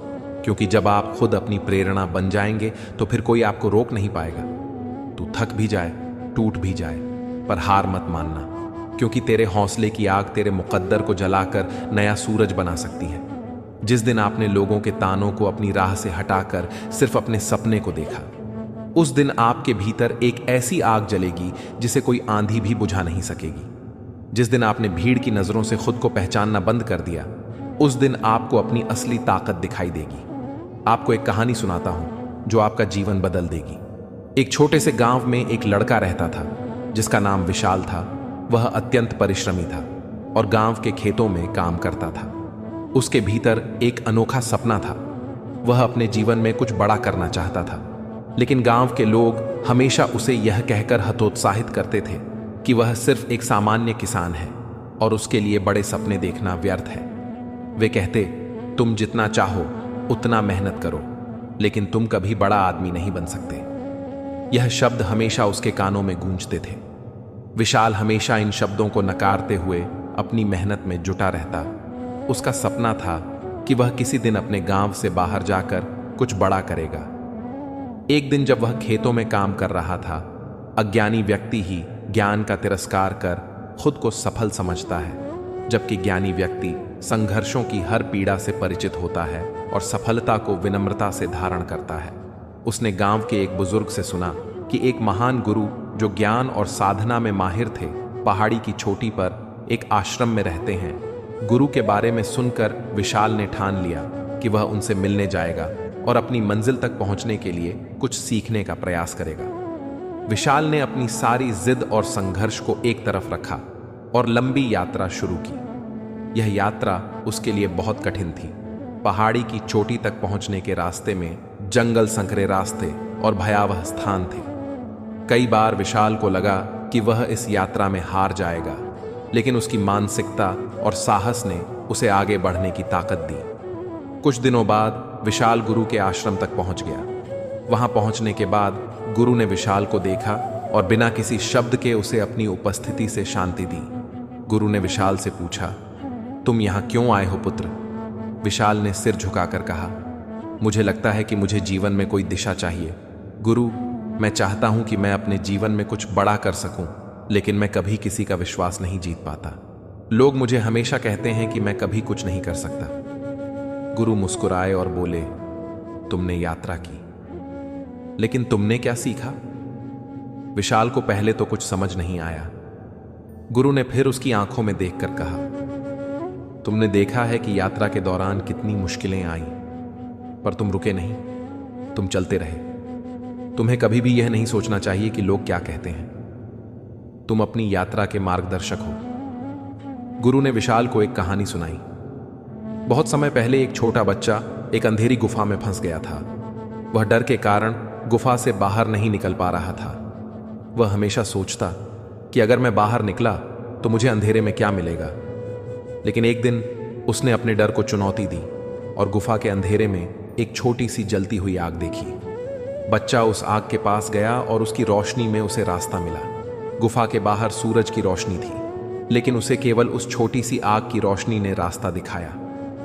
क्योंकि जब आप खुद अपनी प्रेरणा बन जाएंगे, तो फिर कोई आपको रोक नहीं पाएगा। तू थक भी जाए, टूट भी जाए, पर हार मत मानना, क्योंकि तेरे हौसले की आग तेरे मुकद्दर को जलाकर नया सूरज बना सकती है। जिस दिन आपने लोगों के तानों को अपनी राह से हटाकर सिर्फ अपने सपने को देखा, उस दिन आपके भीतर एक ऐसी आग जलेगी जिसे कोई आंधी भी बुझा नहीं सकेगी। जिस दिन आपने भीड़ की नजरों से खुद को पहचानना बंद कर दिया, उस दिन आपको अपनी असली ताकत दिखाई देगी। आपको एक कहानी सुनाता हूं जो आपका जीवन बदल देगी। एक छोटे से गांव में एक लड़का रहता था जिसका नाम विशाल था। वह अत्यंत परिश्रमी था और गांव के खेतों में काम करता था। उसके भीतर एक अनोखा सपना था। वह अपने जीवन में कुछ बड़ा करना चाहता था, लेकिन गांव के लोग हमेशा उसे यह कहकर हतोत्साहित करते थे कि वह सिर्फ एक सामान्य किसान है और उसके लिए बड़े सपने देखना व्यर्थ है। वे कहते, तुम जितना चाहो उतना मेहनत करो, लेकिन तुम कभी बड़ा आदमी नहीं बन सकते। यह शब्द हमेशा उसके कानों में गूंजते थे। विशाल हमेशा इन शब्दों को नकारते हुए अपनी मेहनत में जुटा रहता। उसका सपना था कि वह किसी दिन अपने गांव से बाहर जाकर कुछ बड़ा करेगा। एक दिन जब वह खेतों में काम कर रहा था, अज्ञानी व्यक्ति ही ज्ञान का तिरस्कार कर खुद को सफल समझता है, जबकि ज्ञानी व्यक्ति संघर्षों की हर पीड़ा से परिचित होता है और सफलता को विनम्रता से धारण करता है। उसने गांव के एक बुजुर्ग से सुना कि एक महान गुरु जो ज्ञान और साधना में माहिर थे, पहाड़ी की चोटी पर एक आश्रम में रहते हैं। गुरु के बारे में सुनकर विशाल ने ठान लिया कि वह उनसे मिलने जाएगा और अपनी मंजिल तक पहुंचने के लिए कुछ सीखने का प्रयास करेगा। विशाल ने अपनी सारी जिद और संघर्ष को एक तरफ रखा और लंबी यात्रा शुरू की। यह यात्रा उसके लिए बहुत कठिन थी। पहाड़ी की चोटी तक पहुंचने के रास्ते में जंगल संकरे रास्ते और भयावह स्थान थे। कई बार विशाल को लगा कि वह इस यात्रा में हार जाएगा, लेकिन उसकी मानसिकता और साहस ने उसे आगे बढ़ने की ताकत दी। कुछ दिनों बाद विशाल गुरु के आश्रम तक पहुंच गया। वहां पहुंचने के बाद गुरु ने विशाल को देखा और बिना किसी शब्द के उसे अपनी उपस्थिति से शांति दी। गुरु ने विशाल से पूछा, तुम यहां क्यों आए हो पुत्र? विशाल ने सिर झुकाकर कहा, मुझे लगता है कि मुझे जीवन में कोई दिशा चाहिए। गुरु, मैं चाहता हूं कि मैं अपने जीवन में कुछ बड़ा कर सकूं, लेकिन मैं कभी किसी का विश्वास नहीं जीत पाता। लोग मुझे हमेशा कहते हैं कि मैं कभी कुछ नहीं कर सकता। गुरु मुस्कुराए और बोले, तुमने यात्रा की, लेकिन तुमने क्या सीखा? विशाल को पहले तो कुछ समझ नहीं आया। गुरु ने फिर उसकी आंखों में देखकर कहा, तुमने देखा है कि यात्रा के दौरान कितनी मुश्किलें आई, पर तुम रुके नहीं, तुम चलते रहे। तुम्हें कभी भी यह नहीं सोचना चाहिए कि लोग क्या कहते हैं। तुम अपनी यात्रा के मार्गदर्शक हो। गुरु ने विशाल को एक कहानी सुनाई। बहुत समय पहले एक छोटा बच्चा एक अंधेरी गुफा में फंस गया था। वह डर के कारण गुफा से बाहर नहीं निकल पा रहा था। वह हमेशा सोचता कि अगर मैं बाहर निकला तो मुझे अंधेरे में क्या मिलेगा। लेकिन एक दिन उसने अपने डर को चुनौती दी और गुफा के अंधेरे में एक छोटी सी जलती हुई आग देखी। बच्चा उस आग के पास गया और उसकी रोशनी में उसे रास्ता मिला। गुफा के बाहर सूरज की रोशनी थी, लेकिन उसे केवल उस छोटी सी आग की रोशनी ने रास्ता दिखाया।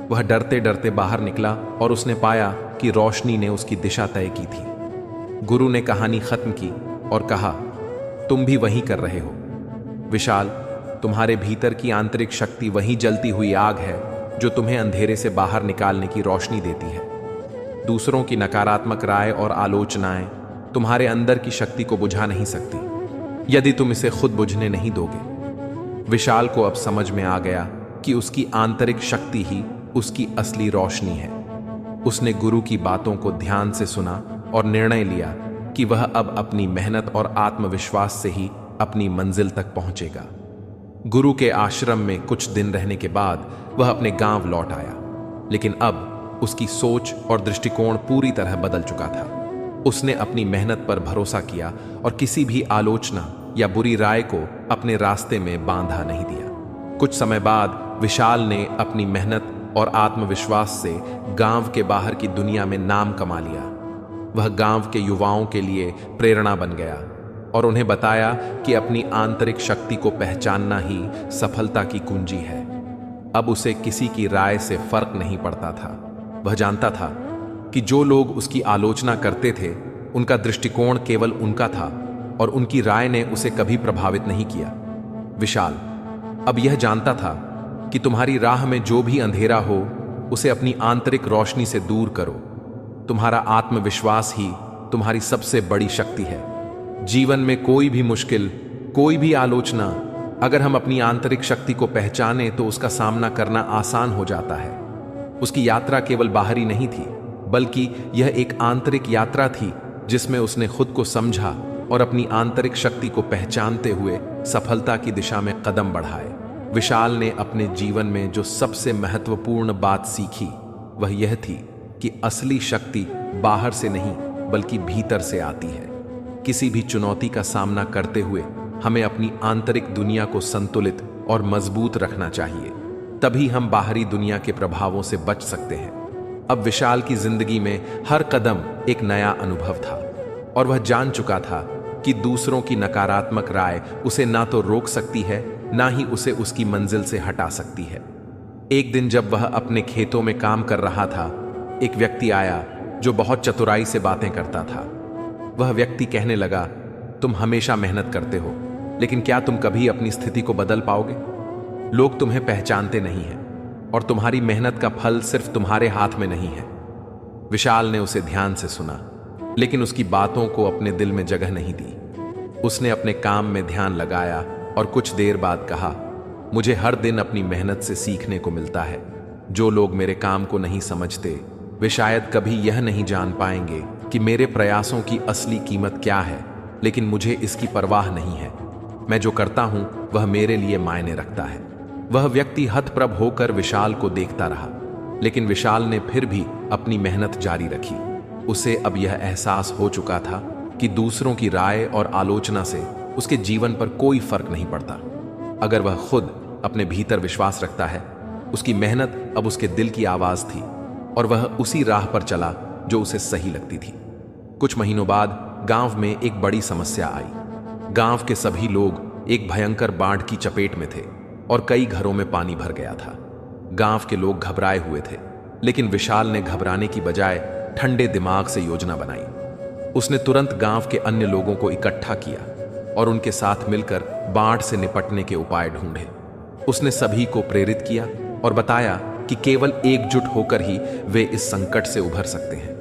वह डरते डरते बाहर निकला और उसने पाया कि रोशनी ने उसकी दिशा तय की थी। गुरु ने कहानी खत्म की और कहा, तुम भी वही कर रहे हो विशाल। तुम्हारे भीतर की आंतरिक शक्ति वही जलती हुई आग है जो तुम्हें अंधेरे से बाहर निकालने की रोशनी देती है। दूसरों की नकारात्मक राय और आलोचनाएं तुम्हारे अंदर की शक्ति को बुझा नहीं सकती, यदि तुम इसे खुद बुझने नहीं दोगे। विशाल को अब समझ में आ गया कि उसकी आंतरिक शक्ति ही उसकी असली रोशनी है। उसने गुरु की बातों को ध्यान से सुना और निर्णय लिया कि वह अब अपनी मेहनत और आत्मविश्वास से ही अपनी मंजिल तक पहुंचेगा। गुरु के आश्रम में कुछ दिन रहने के बाद वह अपने गांव लौट आया, लेकिन अब उसकी सोच और दृष्टिकोण पूरी तरह बदल चुका था। उसने अपनी मेहनत पर भरोसा किया और किसी भी आलोचना या बुरी राय को अपने रास्ते में बांधा नहीं दिया। कुछ समय बाद विशाल ने अपनी मेहनत और आत्मविश्वास से गांव के बाहर की दुनिया में नाम कमा लिया। वह गांव के युवाओं के लिए प्रेरणा बन गया और उन्हें बताया कि अपनी आंतरिक शक्ति को पहचानना ही सफलता की कुंजी है। अब उसे किसी की राय से फर्क नहीं पड़ता था। वह जानता था कि जो लोग उसकी आलोचना करते थे उनका दृष्टिकोण केवल उनका था और उनकी राय ने उसे कभी प्रभावित नहीं किया। विशाल अब यह जानता था कि तुम्हारी राह में जो भी अंधेरा हो उसे अपनी आंतरिक रोशनी से दूर करो। तुम्हारा आत्मविश्वास ही तुम्हारी सबसे बड़ी शक्ति है। जीवन में कोई भी मुश्किल, कोई भी आलोचना, अगर हम अपनी आंतरिक शक्ति को पहचाने तो उसका सामना करना आसान हो जाता है। उसकी यात्रा केवल बाहरी नहीं थी, बल्कि यह एक आंतरिक यात्रा थी जिसमें उसने खुद को समझा और अपनी आंतरिक शक्ति को पहचानते हुए सफलता की दिशा में कदम बढ़ाए। विशाल ने अपने जीवन में जो सबसे महत्वपूर्ण बात सीखी वह यह थी कि असली शक्ति बाहर से नहीं बल्कि भीतर से आती है। किसी भी चुनौती का सामना करते हुए हमें अपनी आंतरिक दुनिया को संतुलित और मजबूत रखना चाहिए, तभी हम बाहरी दुनिया के प्रभावों से बच सकते हैं। अब विशाल की जिंदगी में हर कदम एक नया अनुभव था और वह जान चुका था कि दूसरों की नकारात्मक राय उसे ना तो रोक सकती है, ना ही उसे उसकी मंजिल से हटा सकती है। एक दिन जब वह अपने खेतों में काम कर रहा था, एक व्यक्ति आया जो बहुत चतुराई से बातें करता था। वह व्यक्ति कहने लगा, तुम हमेशा मेहनत करते हो, लेकिन क्या तुम कभी अपनी स्थिति को बदल पाओगे? लोग तुम्हें पहचानते नहीं हैं और तुम्हारी मेहनत का फल सिर्फ तुम्हारे हाथ में नहीं है। विशाल ने उसे ध्यान से सुना, लेकिन उसकी बातों को अपने दिल में जगह नहीं दी। उसने अपने काम में ध्यान लगाया और कुछ देर बाद कहा, मुझे हर दिन अपनी मेहनत से सीखने को मिलता है। जो लोग मेरे काम को नहीं समझते वे शायद कभी यह नहीं जान पाएंगे कि मेरे प्रयासों की असली कीमत क्या है। लेकिन मुझे इसकी परवाह नहीं है। मैं जो करता हूं वह मेरे लिए मायने रखता है। वह व्यक्ति हतप्रभ होकर विशाल को देखता रहा, लेकिन विशाल ने फिर भी अपनी मेहनत जारी रखी। उसे अब यह एहसास हो चुका था कि दूसरों की राय और आलोचना से उसके जीवन पर कोई फर्क नहीं पड़ता। अगर वह खुद अपने भीतर विश्वास रखता है, उसकी मेहनत अब उसके दिल की आवाज थी और वह उसी राह पर चला जो उसे सही लगती थी। कुछ महीनों बाद गांव में एक बड़ी समस्या आई। गांव के सभी लोग एक भयंकर बाढ़ की चपेट में थे और कई घरों में पानी भर गया था। गांव के लोग घबराए हुए थे, लेकिन विशाल ने घबराने की बजाय ठंडे दिमाग से योजना बनाई। उसने तुरंत गांव के अन्य लोगों को इकट्ठा किया और उनके साथ मिलकर बाढ़ से निपटने के उपाय ढूंढे। उसने सभी को प्रेरित किया और बताया कि केवल एकजुट होकर ही वे इस संकट से उभर सकते हैं।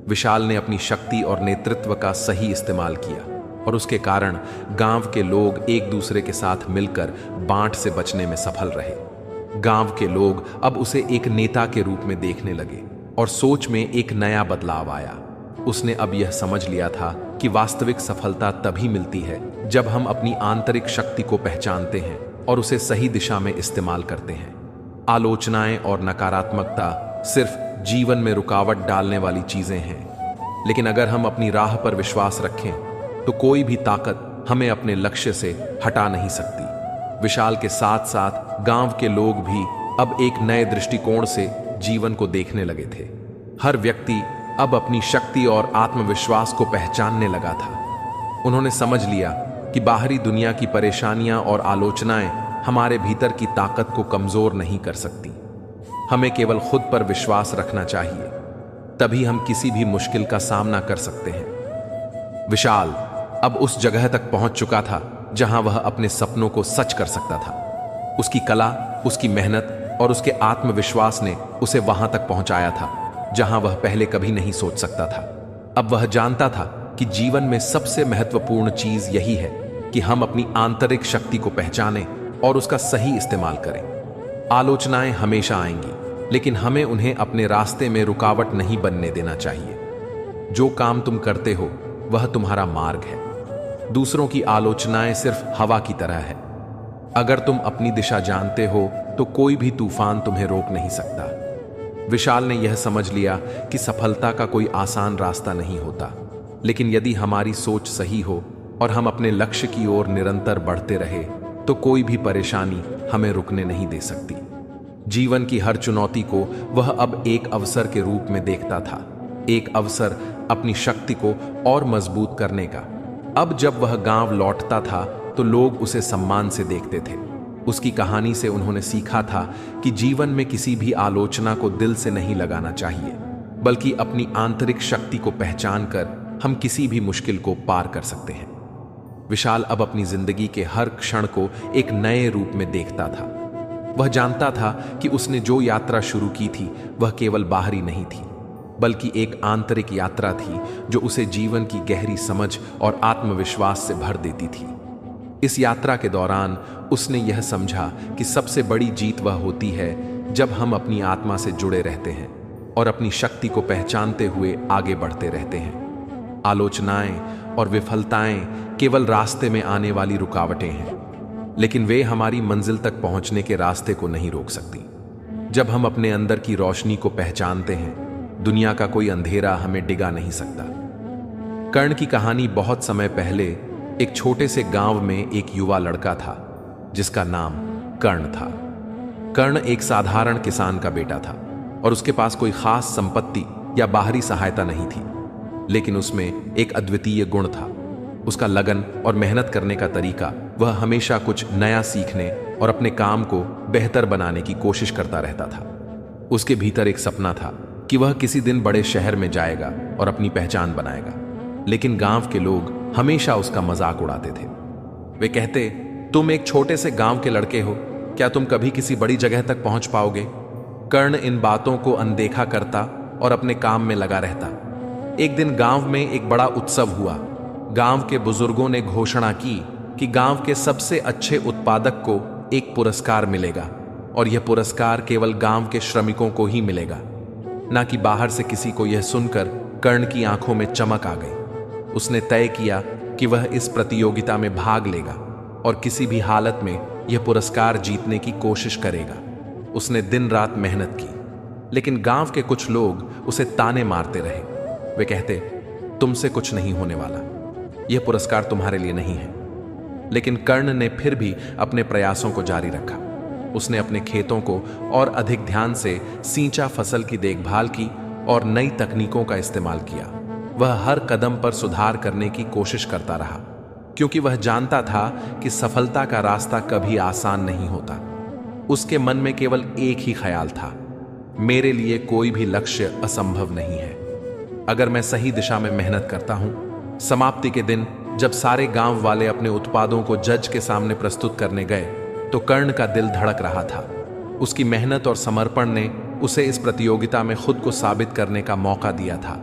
विशाल ने अपनी शक्ति और नेतृत्व का सही इस्तेमाल किया और उसके कारण गांव के लोग एक दूसरे के साथ मिलकर बाढ़ से बचने में सफल रहे। गांव के लोग अब उसे एक नेता के रूप में देखने लगे और सोच में एक नया बदलाव आया। उसने अब यह समझ लिया था कि वास्तविक सफलता तभी मिलती है जब हम अपनी आंतरिक शक्ति को पहचानते हैं और उसे सही दिशा में इस्तेमाल करते हैं। आलोचनाएं और नकारात्मकता सिर्फ जीवन में रुकावट डालने वाली चीजें हैं, लेकिन अगर हम अपनी राह पर विश्वास रखें तो कोई भी ताकत हमें अपने लक्ष्य से हटा नहीं सकती। विशाल के साथ साथ गांव के लोग भी अब एक नए दृष्टिकोण से जीवन को देखने लगे थे। हर व्यक्ति अब अपनी शक्ति और आत्मविश्वास को पहचानने लगा था। उन्होंने समझ लिया कि बाहरी दुनिया की परेशानियां और आलोचनाएं हमारे भीतर की ताकत को कमजोर नहीं कर सकती। हमें केवल खुद पर विश्वास रखना चाहिए, तभी हम किसी भी मुश्किल का सामना कर सकते हैं। विशाल अब उस जगह तक पहुंच चुका था जहां वह अपने सपनों को सच कर सकता था। उसकी कला, उसकी मेहनत और उसके आत्मविश्वास ने उसे वहां तक पहुंचाया था जहां वह पहले कभी नहीं सोच सकता था। अब वह जानता था कि जीवन में सबसे महत्वपूर्ण चीज यही है कि हम अपनी आंतरिक शक्ति को पहचानें और उसका सही इस्तेमाल करें। आलोचनाएं हमेशा आएंगी, लेकिन हमें उन्हें अपने रास्ते में रुकावट नहीं बनने देना चाहिए। जो काम तुम करते हो वह तुम्हारा मार्ग है। दूसरों की आलोचनाएं सिर्फ हवा की तरह है। अगर तुम अपनी दिशा जानते हो तो कोई भी तूफान तुम्हें रोक नहीं सकता। विशाल ने यह समझ लिया कि सफलता का कोई आसान रास्ता नहीं होता, लेकिन यदि हमारी सोच सही हो और हम अपने लक्ष्य की ओर निरंतर बढ़ते रहे तो कोई भी परेशानी हमें रुकने नहीं दे सकती। जीवन की हर चुनौती को वह अब एक अवसर के रूप में देखता था, एक अवसर अपनी शक्ति को और मजबूत करने का। अब जब वह गांव लौटता था तो लोग उसे सम्मान से देखते थे। उसकी कहानी से उन्होंने सीखा था कि जीवन में किसी भी आलोचना को दिल से नहीं लगाना चाहिए, बल्कि अपनी आंतरिक शक्ति को पहचान कर हम किसी भी मुश्किल को पार कर सकते हैं। विशाल अब अपनी जिंदगी के हर क्षण को एक नए रूप में देखता था। वह जानता था कि उसने जो यात्रा शुरू की थी वह केवल बाहरी नहीं थी, बल्कि एक आंतरिक यात्रा थी जो उसे जीवन की गहरी समझ और आत्मविश्वास से भर देती थी। इस यात्रा के दौरान उसने यह समझा कि सबसे बड़ी जीत वह होती है जब हम अपनी आत्मा से जुड़े रहते हैं और अपनी शक्ति को पहचानते हुए आगे बढ़ते रहते हैं। आलोचनाएं और विफलताएं केवल रास्ते में आने वाली रुकावटें हैं, लेकिन वे हमारी मंजिल तक पहुंचने के रास्ते को नहीं रोक सकती। जब हम अपने अंदर की रोशनी को पहचानते हैं, दुनिया का कोई अंधेरा हमें डिगा नहीं सकता। कर्ण की कहानी बहुत समय पहले एक छोटे से गांव में एक युवा लड़का था जिसका नाम कर्ण था। कर्ण एक साधारण किसान का बेटा था और उसके पास कोई खास संपत्ति या बाहरी सहायता नहीं थी, लेकिन उसमें एक अद्वितीय गुण था, उसका लगन और मेहनत करने का तरीका। वह हमेशा कुछ नया सीखने और अपने काम को बेहतर बनाने की कोशिश करता रहता था। उसके भीतर एक सपना था कि वह किसी दिन बड़े शहर में जाएगा और अपनी पहचान बनाएगा, लेकिन गांव के लोग हमेशा उसका मजाक उड़ाते थे। वे कहते, तुम एक छोटे से गांव के लड़के हो, क्या तुम कभी किसी बड़ी जगह तक पहुंच पाओगे? कर्ण इन बातों को अनदेखा करता और अपने काम में लगा रहता। एक दिन गांव में एक बड़ा उत्सव हुआ। गांव के बुजुर्गों ने घोषणा की कि गांव के सबसे अच्छे उत्पादक को एक पुरस्कार मिलेगा और यह पुरस्कार केवल गांव के श्रमिकों को ही मिलेगा, ना कि बाहर से किसी को। यह सुनकर कर्ण की आंखों में चमक आ गई। उसने तय किया कि वह इस प्रतियोगिता में भाग लेगा और किसी भी हालत में यह पुरस्कार जीतने की कोशिश करेगा। उसने दिन रात मेहनत की, लेकिन गांव के कुछ लोग उसे ताने मारते रहे। वे कहते, तुमसे कुछ नहीं होने वाला, यह पुरस्कार तुम्हारे लिए नहीं है। लेकिन कर्ण ने फिर भी अपने प्रयासों को जारी रखा। उसने अपने खेतों को और अधिक ध्यान से सींचा, फसल की देखभाल की और नई तकनीकों का इस्तेमाल किया। वह हर कदम पर सुधार करने की कोशिश करता रहा, क्योंकि वह जानता था कि सफलता का रास्ता कभी आसान नहीं होता। उसके मन में केवल एक ही ख्याल था, मेरे लिए कोई भी लक्ष्य असंभव नहीं है। अगर मैं सही दिशा में मेहनत करता हूं। समाप्ति के दिन जब सारे गांव वाले अपने उत्पादों को जज के सामने प्रस्तुत करने गए, तो कर्ण का दिल धड़क रहा था। उसकी मेहनत और समर्पण ने उसे इस प्रतियोगिता में खुद को साबित करने का मौका दिया था।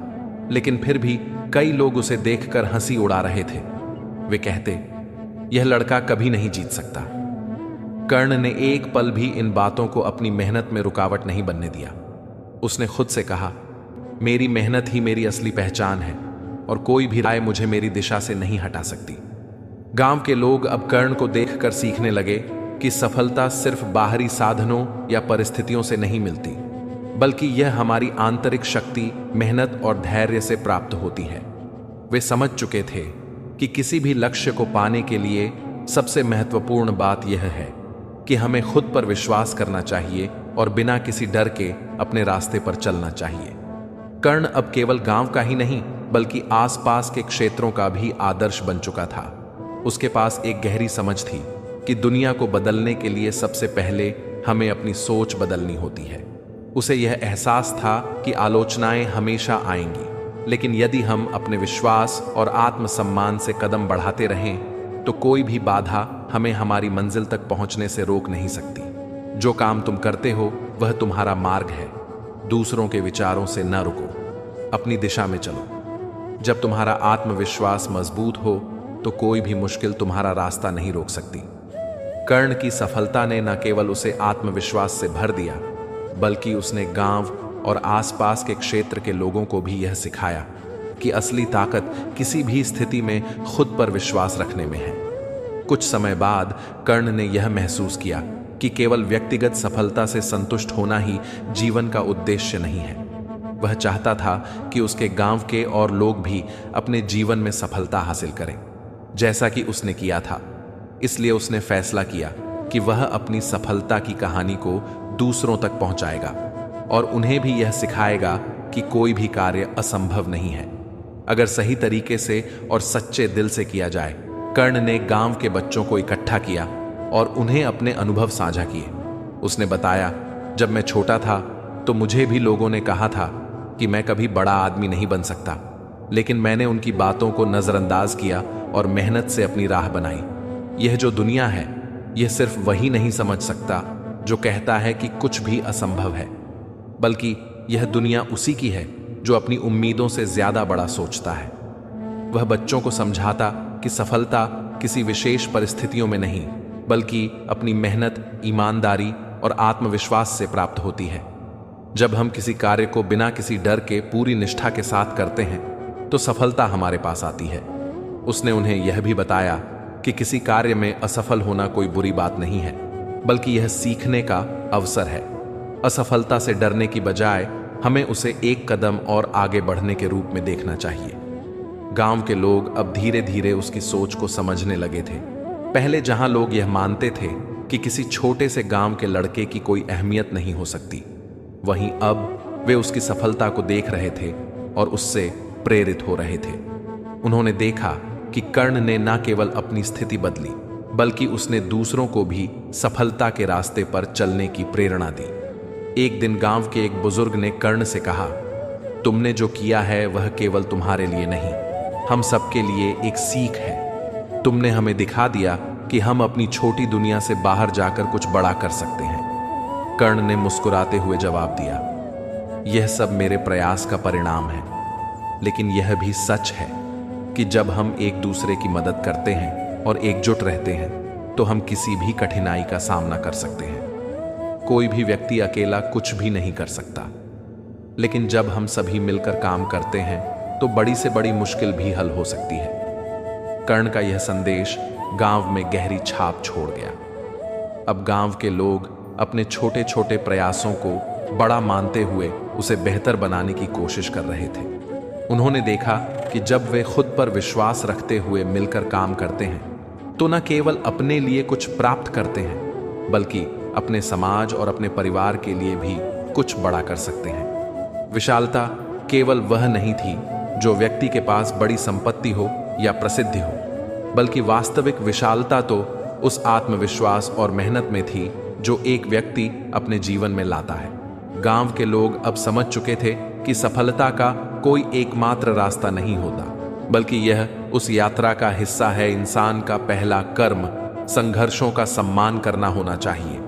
लेकिन फिर भी कई लोग उसे देखकर हंसी उड़ा रहे थे। वे कहते, यह लड़का कभी नहीं जीत सकता। कर्ण ने एक पल भी इन बातों को अपनी मेहनत में रुकावट नहीं बनने दिया। उसने खुद से कहा, मेरी मेहनत ही मेरी असली पहचान है और कोई भी राय मुझे मेरी दिशा से नहीं हटा सकती। गांव के लोग अब कर्ण को देखकर सीखने लगे कि सफलता सिर्फ बाहरी साधनों या परिस्थितियों से नहीं मिलती, बल्कि यह हमारी आंतरिक शक्ति, मेहनत और धैर्य से प्राप्त होती है। वे समझ चुके थे कि किसी भी लक्ष्य को पाने के लिए सबसे महत्वपूर्ण बात यह है कि हमें खुद पर विश्वास करना चाहिए और बिना किसी डर के अपने रास्ते पर चलना चाहिए। कर्ण अब केवल गांव का ही नहीं, बल्कि आसपास के क्षेत्रों का भी आदर्श बन चुका था। उसके पास एक गहरी समझ थी कि दुनिया को बदलने के लिए सबसे पहले हमें अपनी सोच बदलनी होती है। उसे यह एहसास था कि आलोचनाएं हमेशा आएंगी, लेकिन यदि हम अपने विश्वास और आत्मसम्मान से कदम बढ़ाते रहें तो कोई भी बाधा हमें हमारी मंजिल तक पहुंचने से रोक नहीं सकती। जो काम तुम करते हो वह तुम्हारा मार्ग है। दूसरों के विचारों से न रुको, अपनी दिशा में चलो। जब तुम्हारा आत्मविश्वास मजबूत हो तो कोई भी मुश्किल तुम्हारा रास्ता नहीं रोक सकती। कर्ण की सफलता ने न केवल उसे आत्मविश्वास से भर दिया, बल्कि उसने गांव और आसपास के क्षेत्र के लोगों को भी यह सिखाया कि असली ताकत किसी भी स्थिति में खुद पर विश्वास रखने में है। कुछ समय बाद कर्ण ने यह महसूस किया कि केवल व्यक्तिगत सफलता से संतुष्ट होना ही जीवन का उद्देश्य नहीं है। वह चाहता था कि उसके गांव के और लोग भी अपने जीवन में सफलता हासिल करें, जैसा कि उसने किया था। इसलिए उसने फैसला किया कि वह अपनी सफलता की कहानी को दूसरों तक पहुंचाएगा और उन्हें भी यह सिखाएगा कि कोई भी कार्य असंभव नहीं है, अगर सही तरीके से और सच्चे दिल से किया जाए। कर्ण ने गांव के बच्चों को इकट्ठा किया और उन्हें अपने अनुभव साझा किए। उसने बताया, जब मैं छोटा था तो मुझे भी लोगों ने कहा था कि मैं कभी बड़ा आदमी नहीं बन सकता, लेकिन मैंने उनकी बातों को नजरअंदाज किया और मेहनत से अपनी राह बनाई। यह जो दुनिया है, यह सिर्फ वही नहीं समझ सकता जो कहता है कि कुछ भी असंभव है, बल्कि यह दुनिया उसी की है जो अपनी उम्मीदों से ज्यादा बड़ा सोचता है। वह बच्चों को समझाता कि सफलता किसी विशेष परिस्थितियों में नहीं, बल्कि अपनी मेहनत, ईमानदारी और आत्मविश्वास से प्राप्त होती है। जब हम किसी कार्य को बिना किसी डर के पूरी निष्ठा के साथ करते हैं तो सफलता हमारे पास आती है। उसने उन्हें यह भी बताया कि किसी कार्य में असफल होना कोई बुरी बात नहीं है, बल्कि यह सीखने का अवसर है। असफलता से डरने की बजाय हमें उसे एक कदम और आगे बढ़ने के रूप में देखना चाहिए। गांव के लोग अब धीरे धीरे उसकी सोच को समझने लगे थे। पहले जहां लोग यह मानते थे कि किसी छोटे से गांव के लड़के की कोई अहमियत नहीं हो सकती, वहीं अब वे उसकी सफलता को देख रहे थे और उससे प्रेरित हो रहे थे। उन्होंने देखा कि कर्ण ने न केवल अपनी स्थिति बदली, बल्कि उसने दूसरों को भी सफलता के रास्ते पर चलने की प्रेरणा दी। एक दिन गांव के एक बुजुर्ग ने कर्ण से कहा, तुमने जो किया है वह केवल तुम्हारे लिए नहीं, हम सबके लिए एक सीख है। तुमने हमें दिखा दिया कि हम अपनी छोटी दुनिया से बाहर जाकर कुछ बड़ा कर सकते हैं। कर्ण ने मुस्कुराते हुए जवाब दिया, यह सब मेरे प्रयास का परिणाम है, लेकिन यह भी सच है कि जब हम एक दूसरे की मदद करते हैं और एकजुट रहते हैं तो हम किसी भी कठिनाई का सामना कर सकते हैं। कोई भी व्यक्ति अकेला कुछ भी नहीं कर सकता, लेकिन जब हम सभी मिलकर काम करते हैं तो बड़ी से बड़ी मुश्किल भी हल हो सकती है। कर्ण का यह संदेश गांव में गहरी छाप छोड़ गया। अब गांव के लोग अपने छोटे छोटे प्रयासों को बड़ा मानते हुए उसे बेहतर बनाने की कोशिश कर रहे थे। उन्होंने देखा कि जब वे खुद पर विश्वास रखते हुए मिलकर काम करते हैं तो न केवल अपने लिए कुछ प्राप्त करते हैं बल्कि अपने समाज और अपने परिवार के लिए भी कुछ बड़ा कर सकते हैं। विशालता केवल वह नहीं थी जो व्यक्ति के पास बड़ी संपत्ति हो या प्रसिद्धि हो, बल्कि वास्तविक विशालता तो उस आत्मविश्वास और मेहनत में थी जो एक व्यक्ति अपने जीवन में लाता है। गांव के लोग अब समझ चुके थे कि सफलता का कोई एकमात्र रास्ता नहीं होता, बल्कि यह उस यात्रा का हिस्सा है। इंसान का पहला कर्म संघर्षों का सम्मान करना होना चाहिए,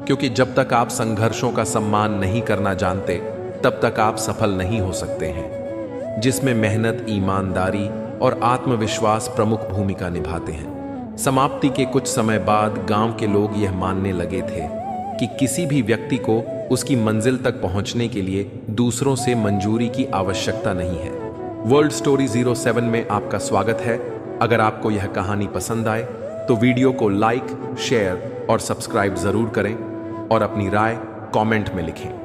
क्योंकि जब तक आप संघर्षों का सम्मान नहीं करना जानते तब तक आप सफल नहीं हो सकते हैं, जिसमें मेहनत, ईमानदारी और आत्मविश्वास प्रमुख भूमिका निभाते हैं। समाप्ति के कुछ समय बाद गांव के लोग यह मानने लगे थे कि किसी भी व्यक्ति को उसकी मंजिल तक पहुंचने के लिए दूसरों से मंजूरी की आवश्यकता नहीं है। वर्ल्ड स्टोरी 07 में आपका स्वागत है। अगर आपको यह कहानी पसंद आए तो वीडियो को लाइक, शेयर और सब्सक्राइब जरूर करें और अपनी राय कमेंट में लिखें।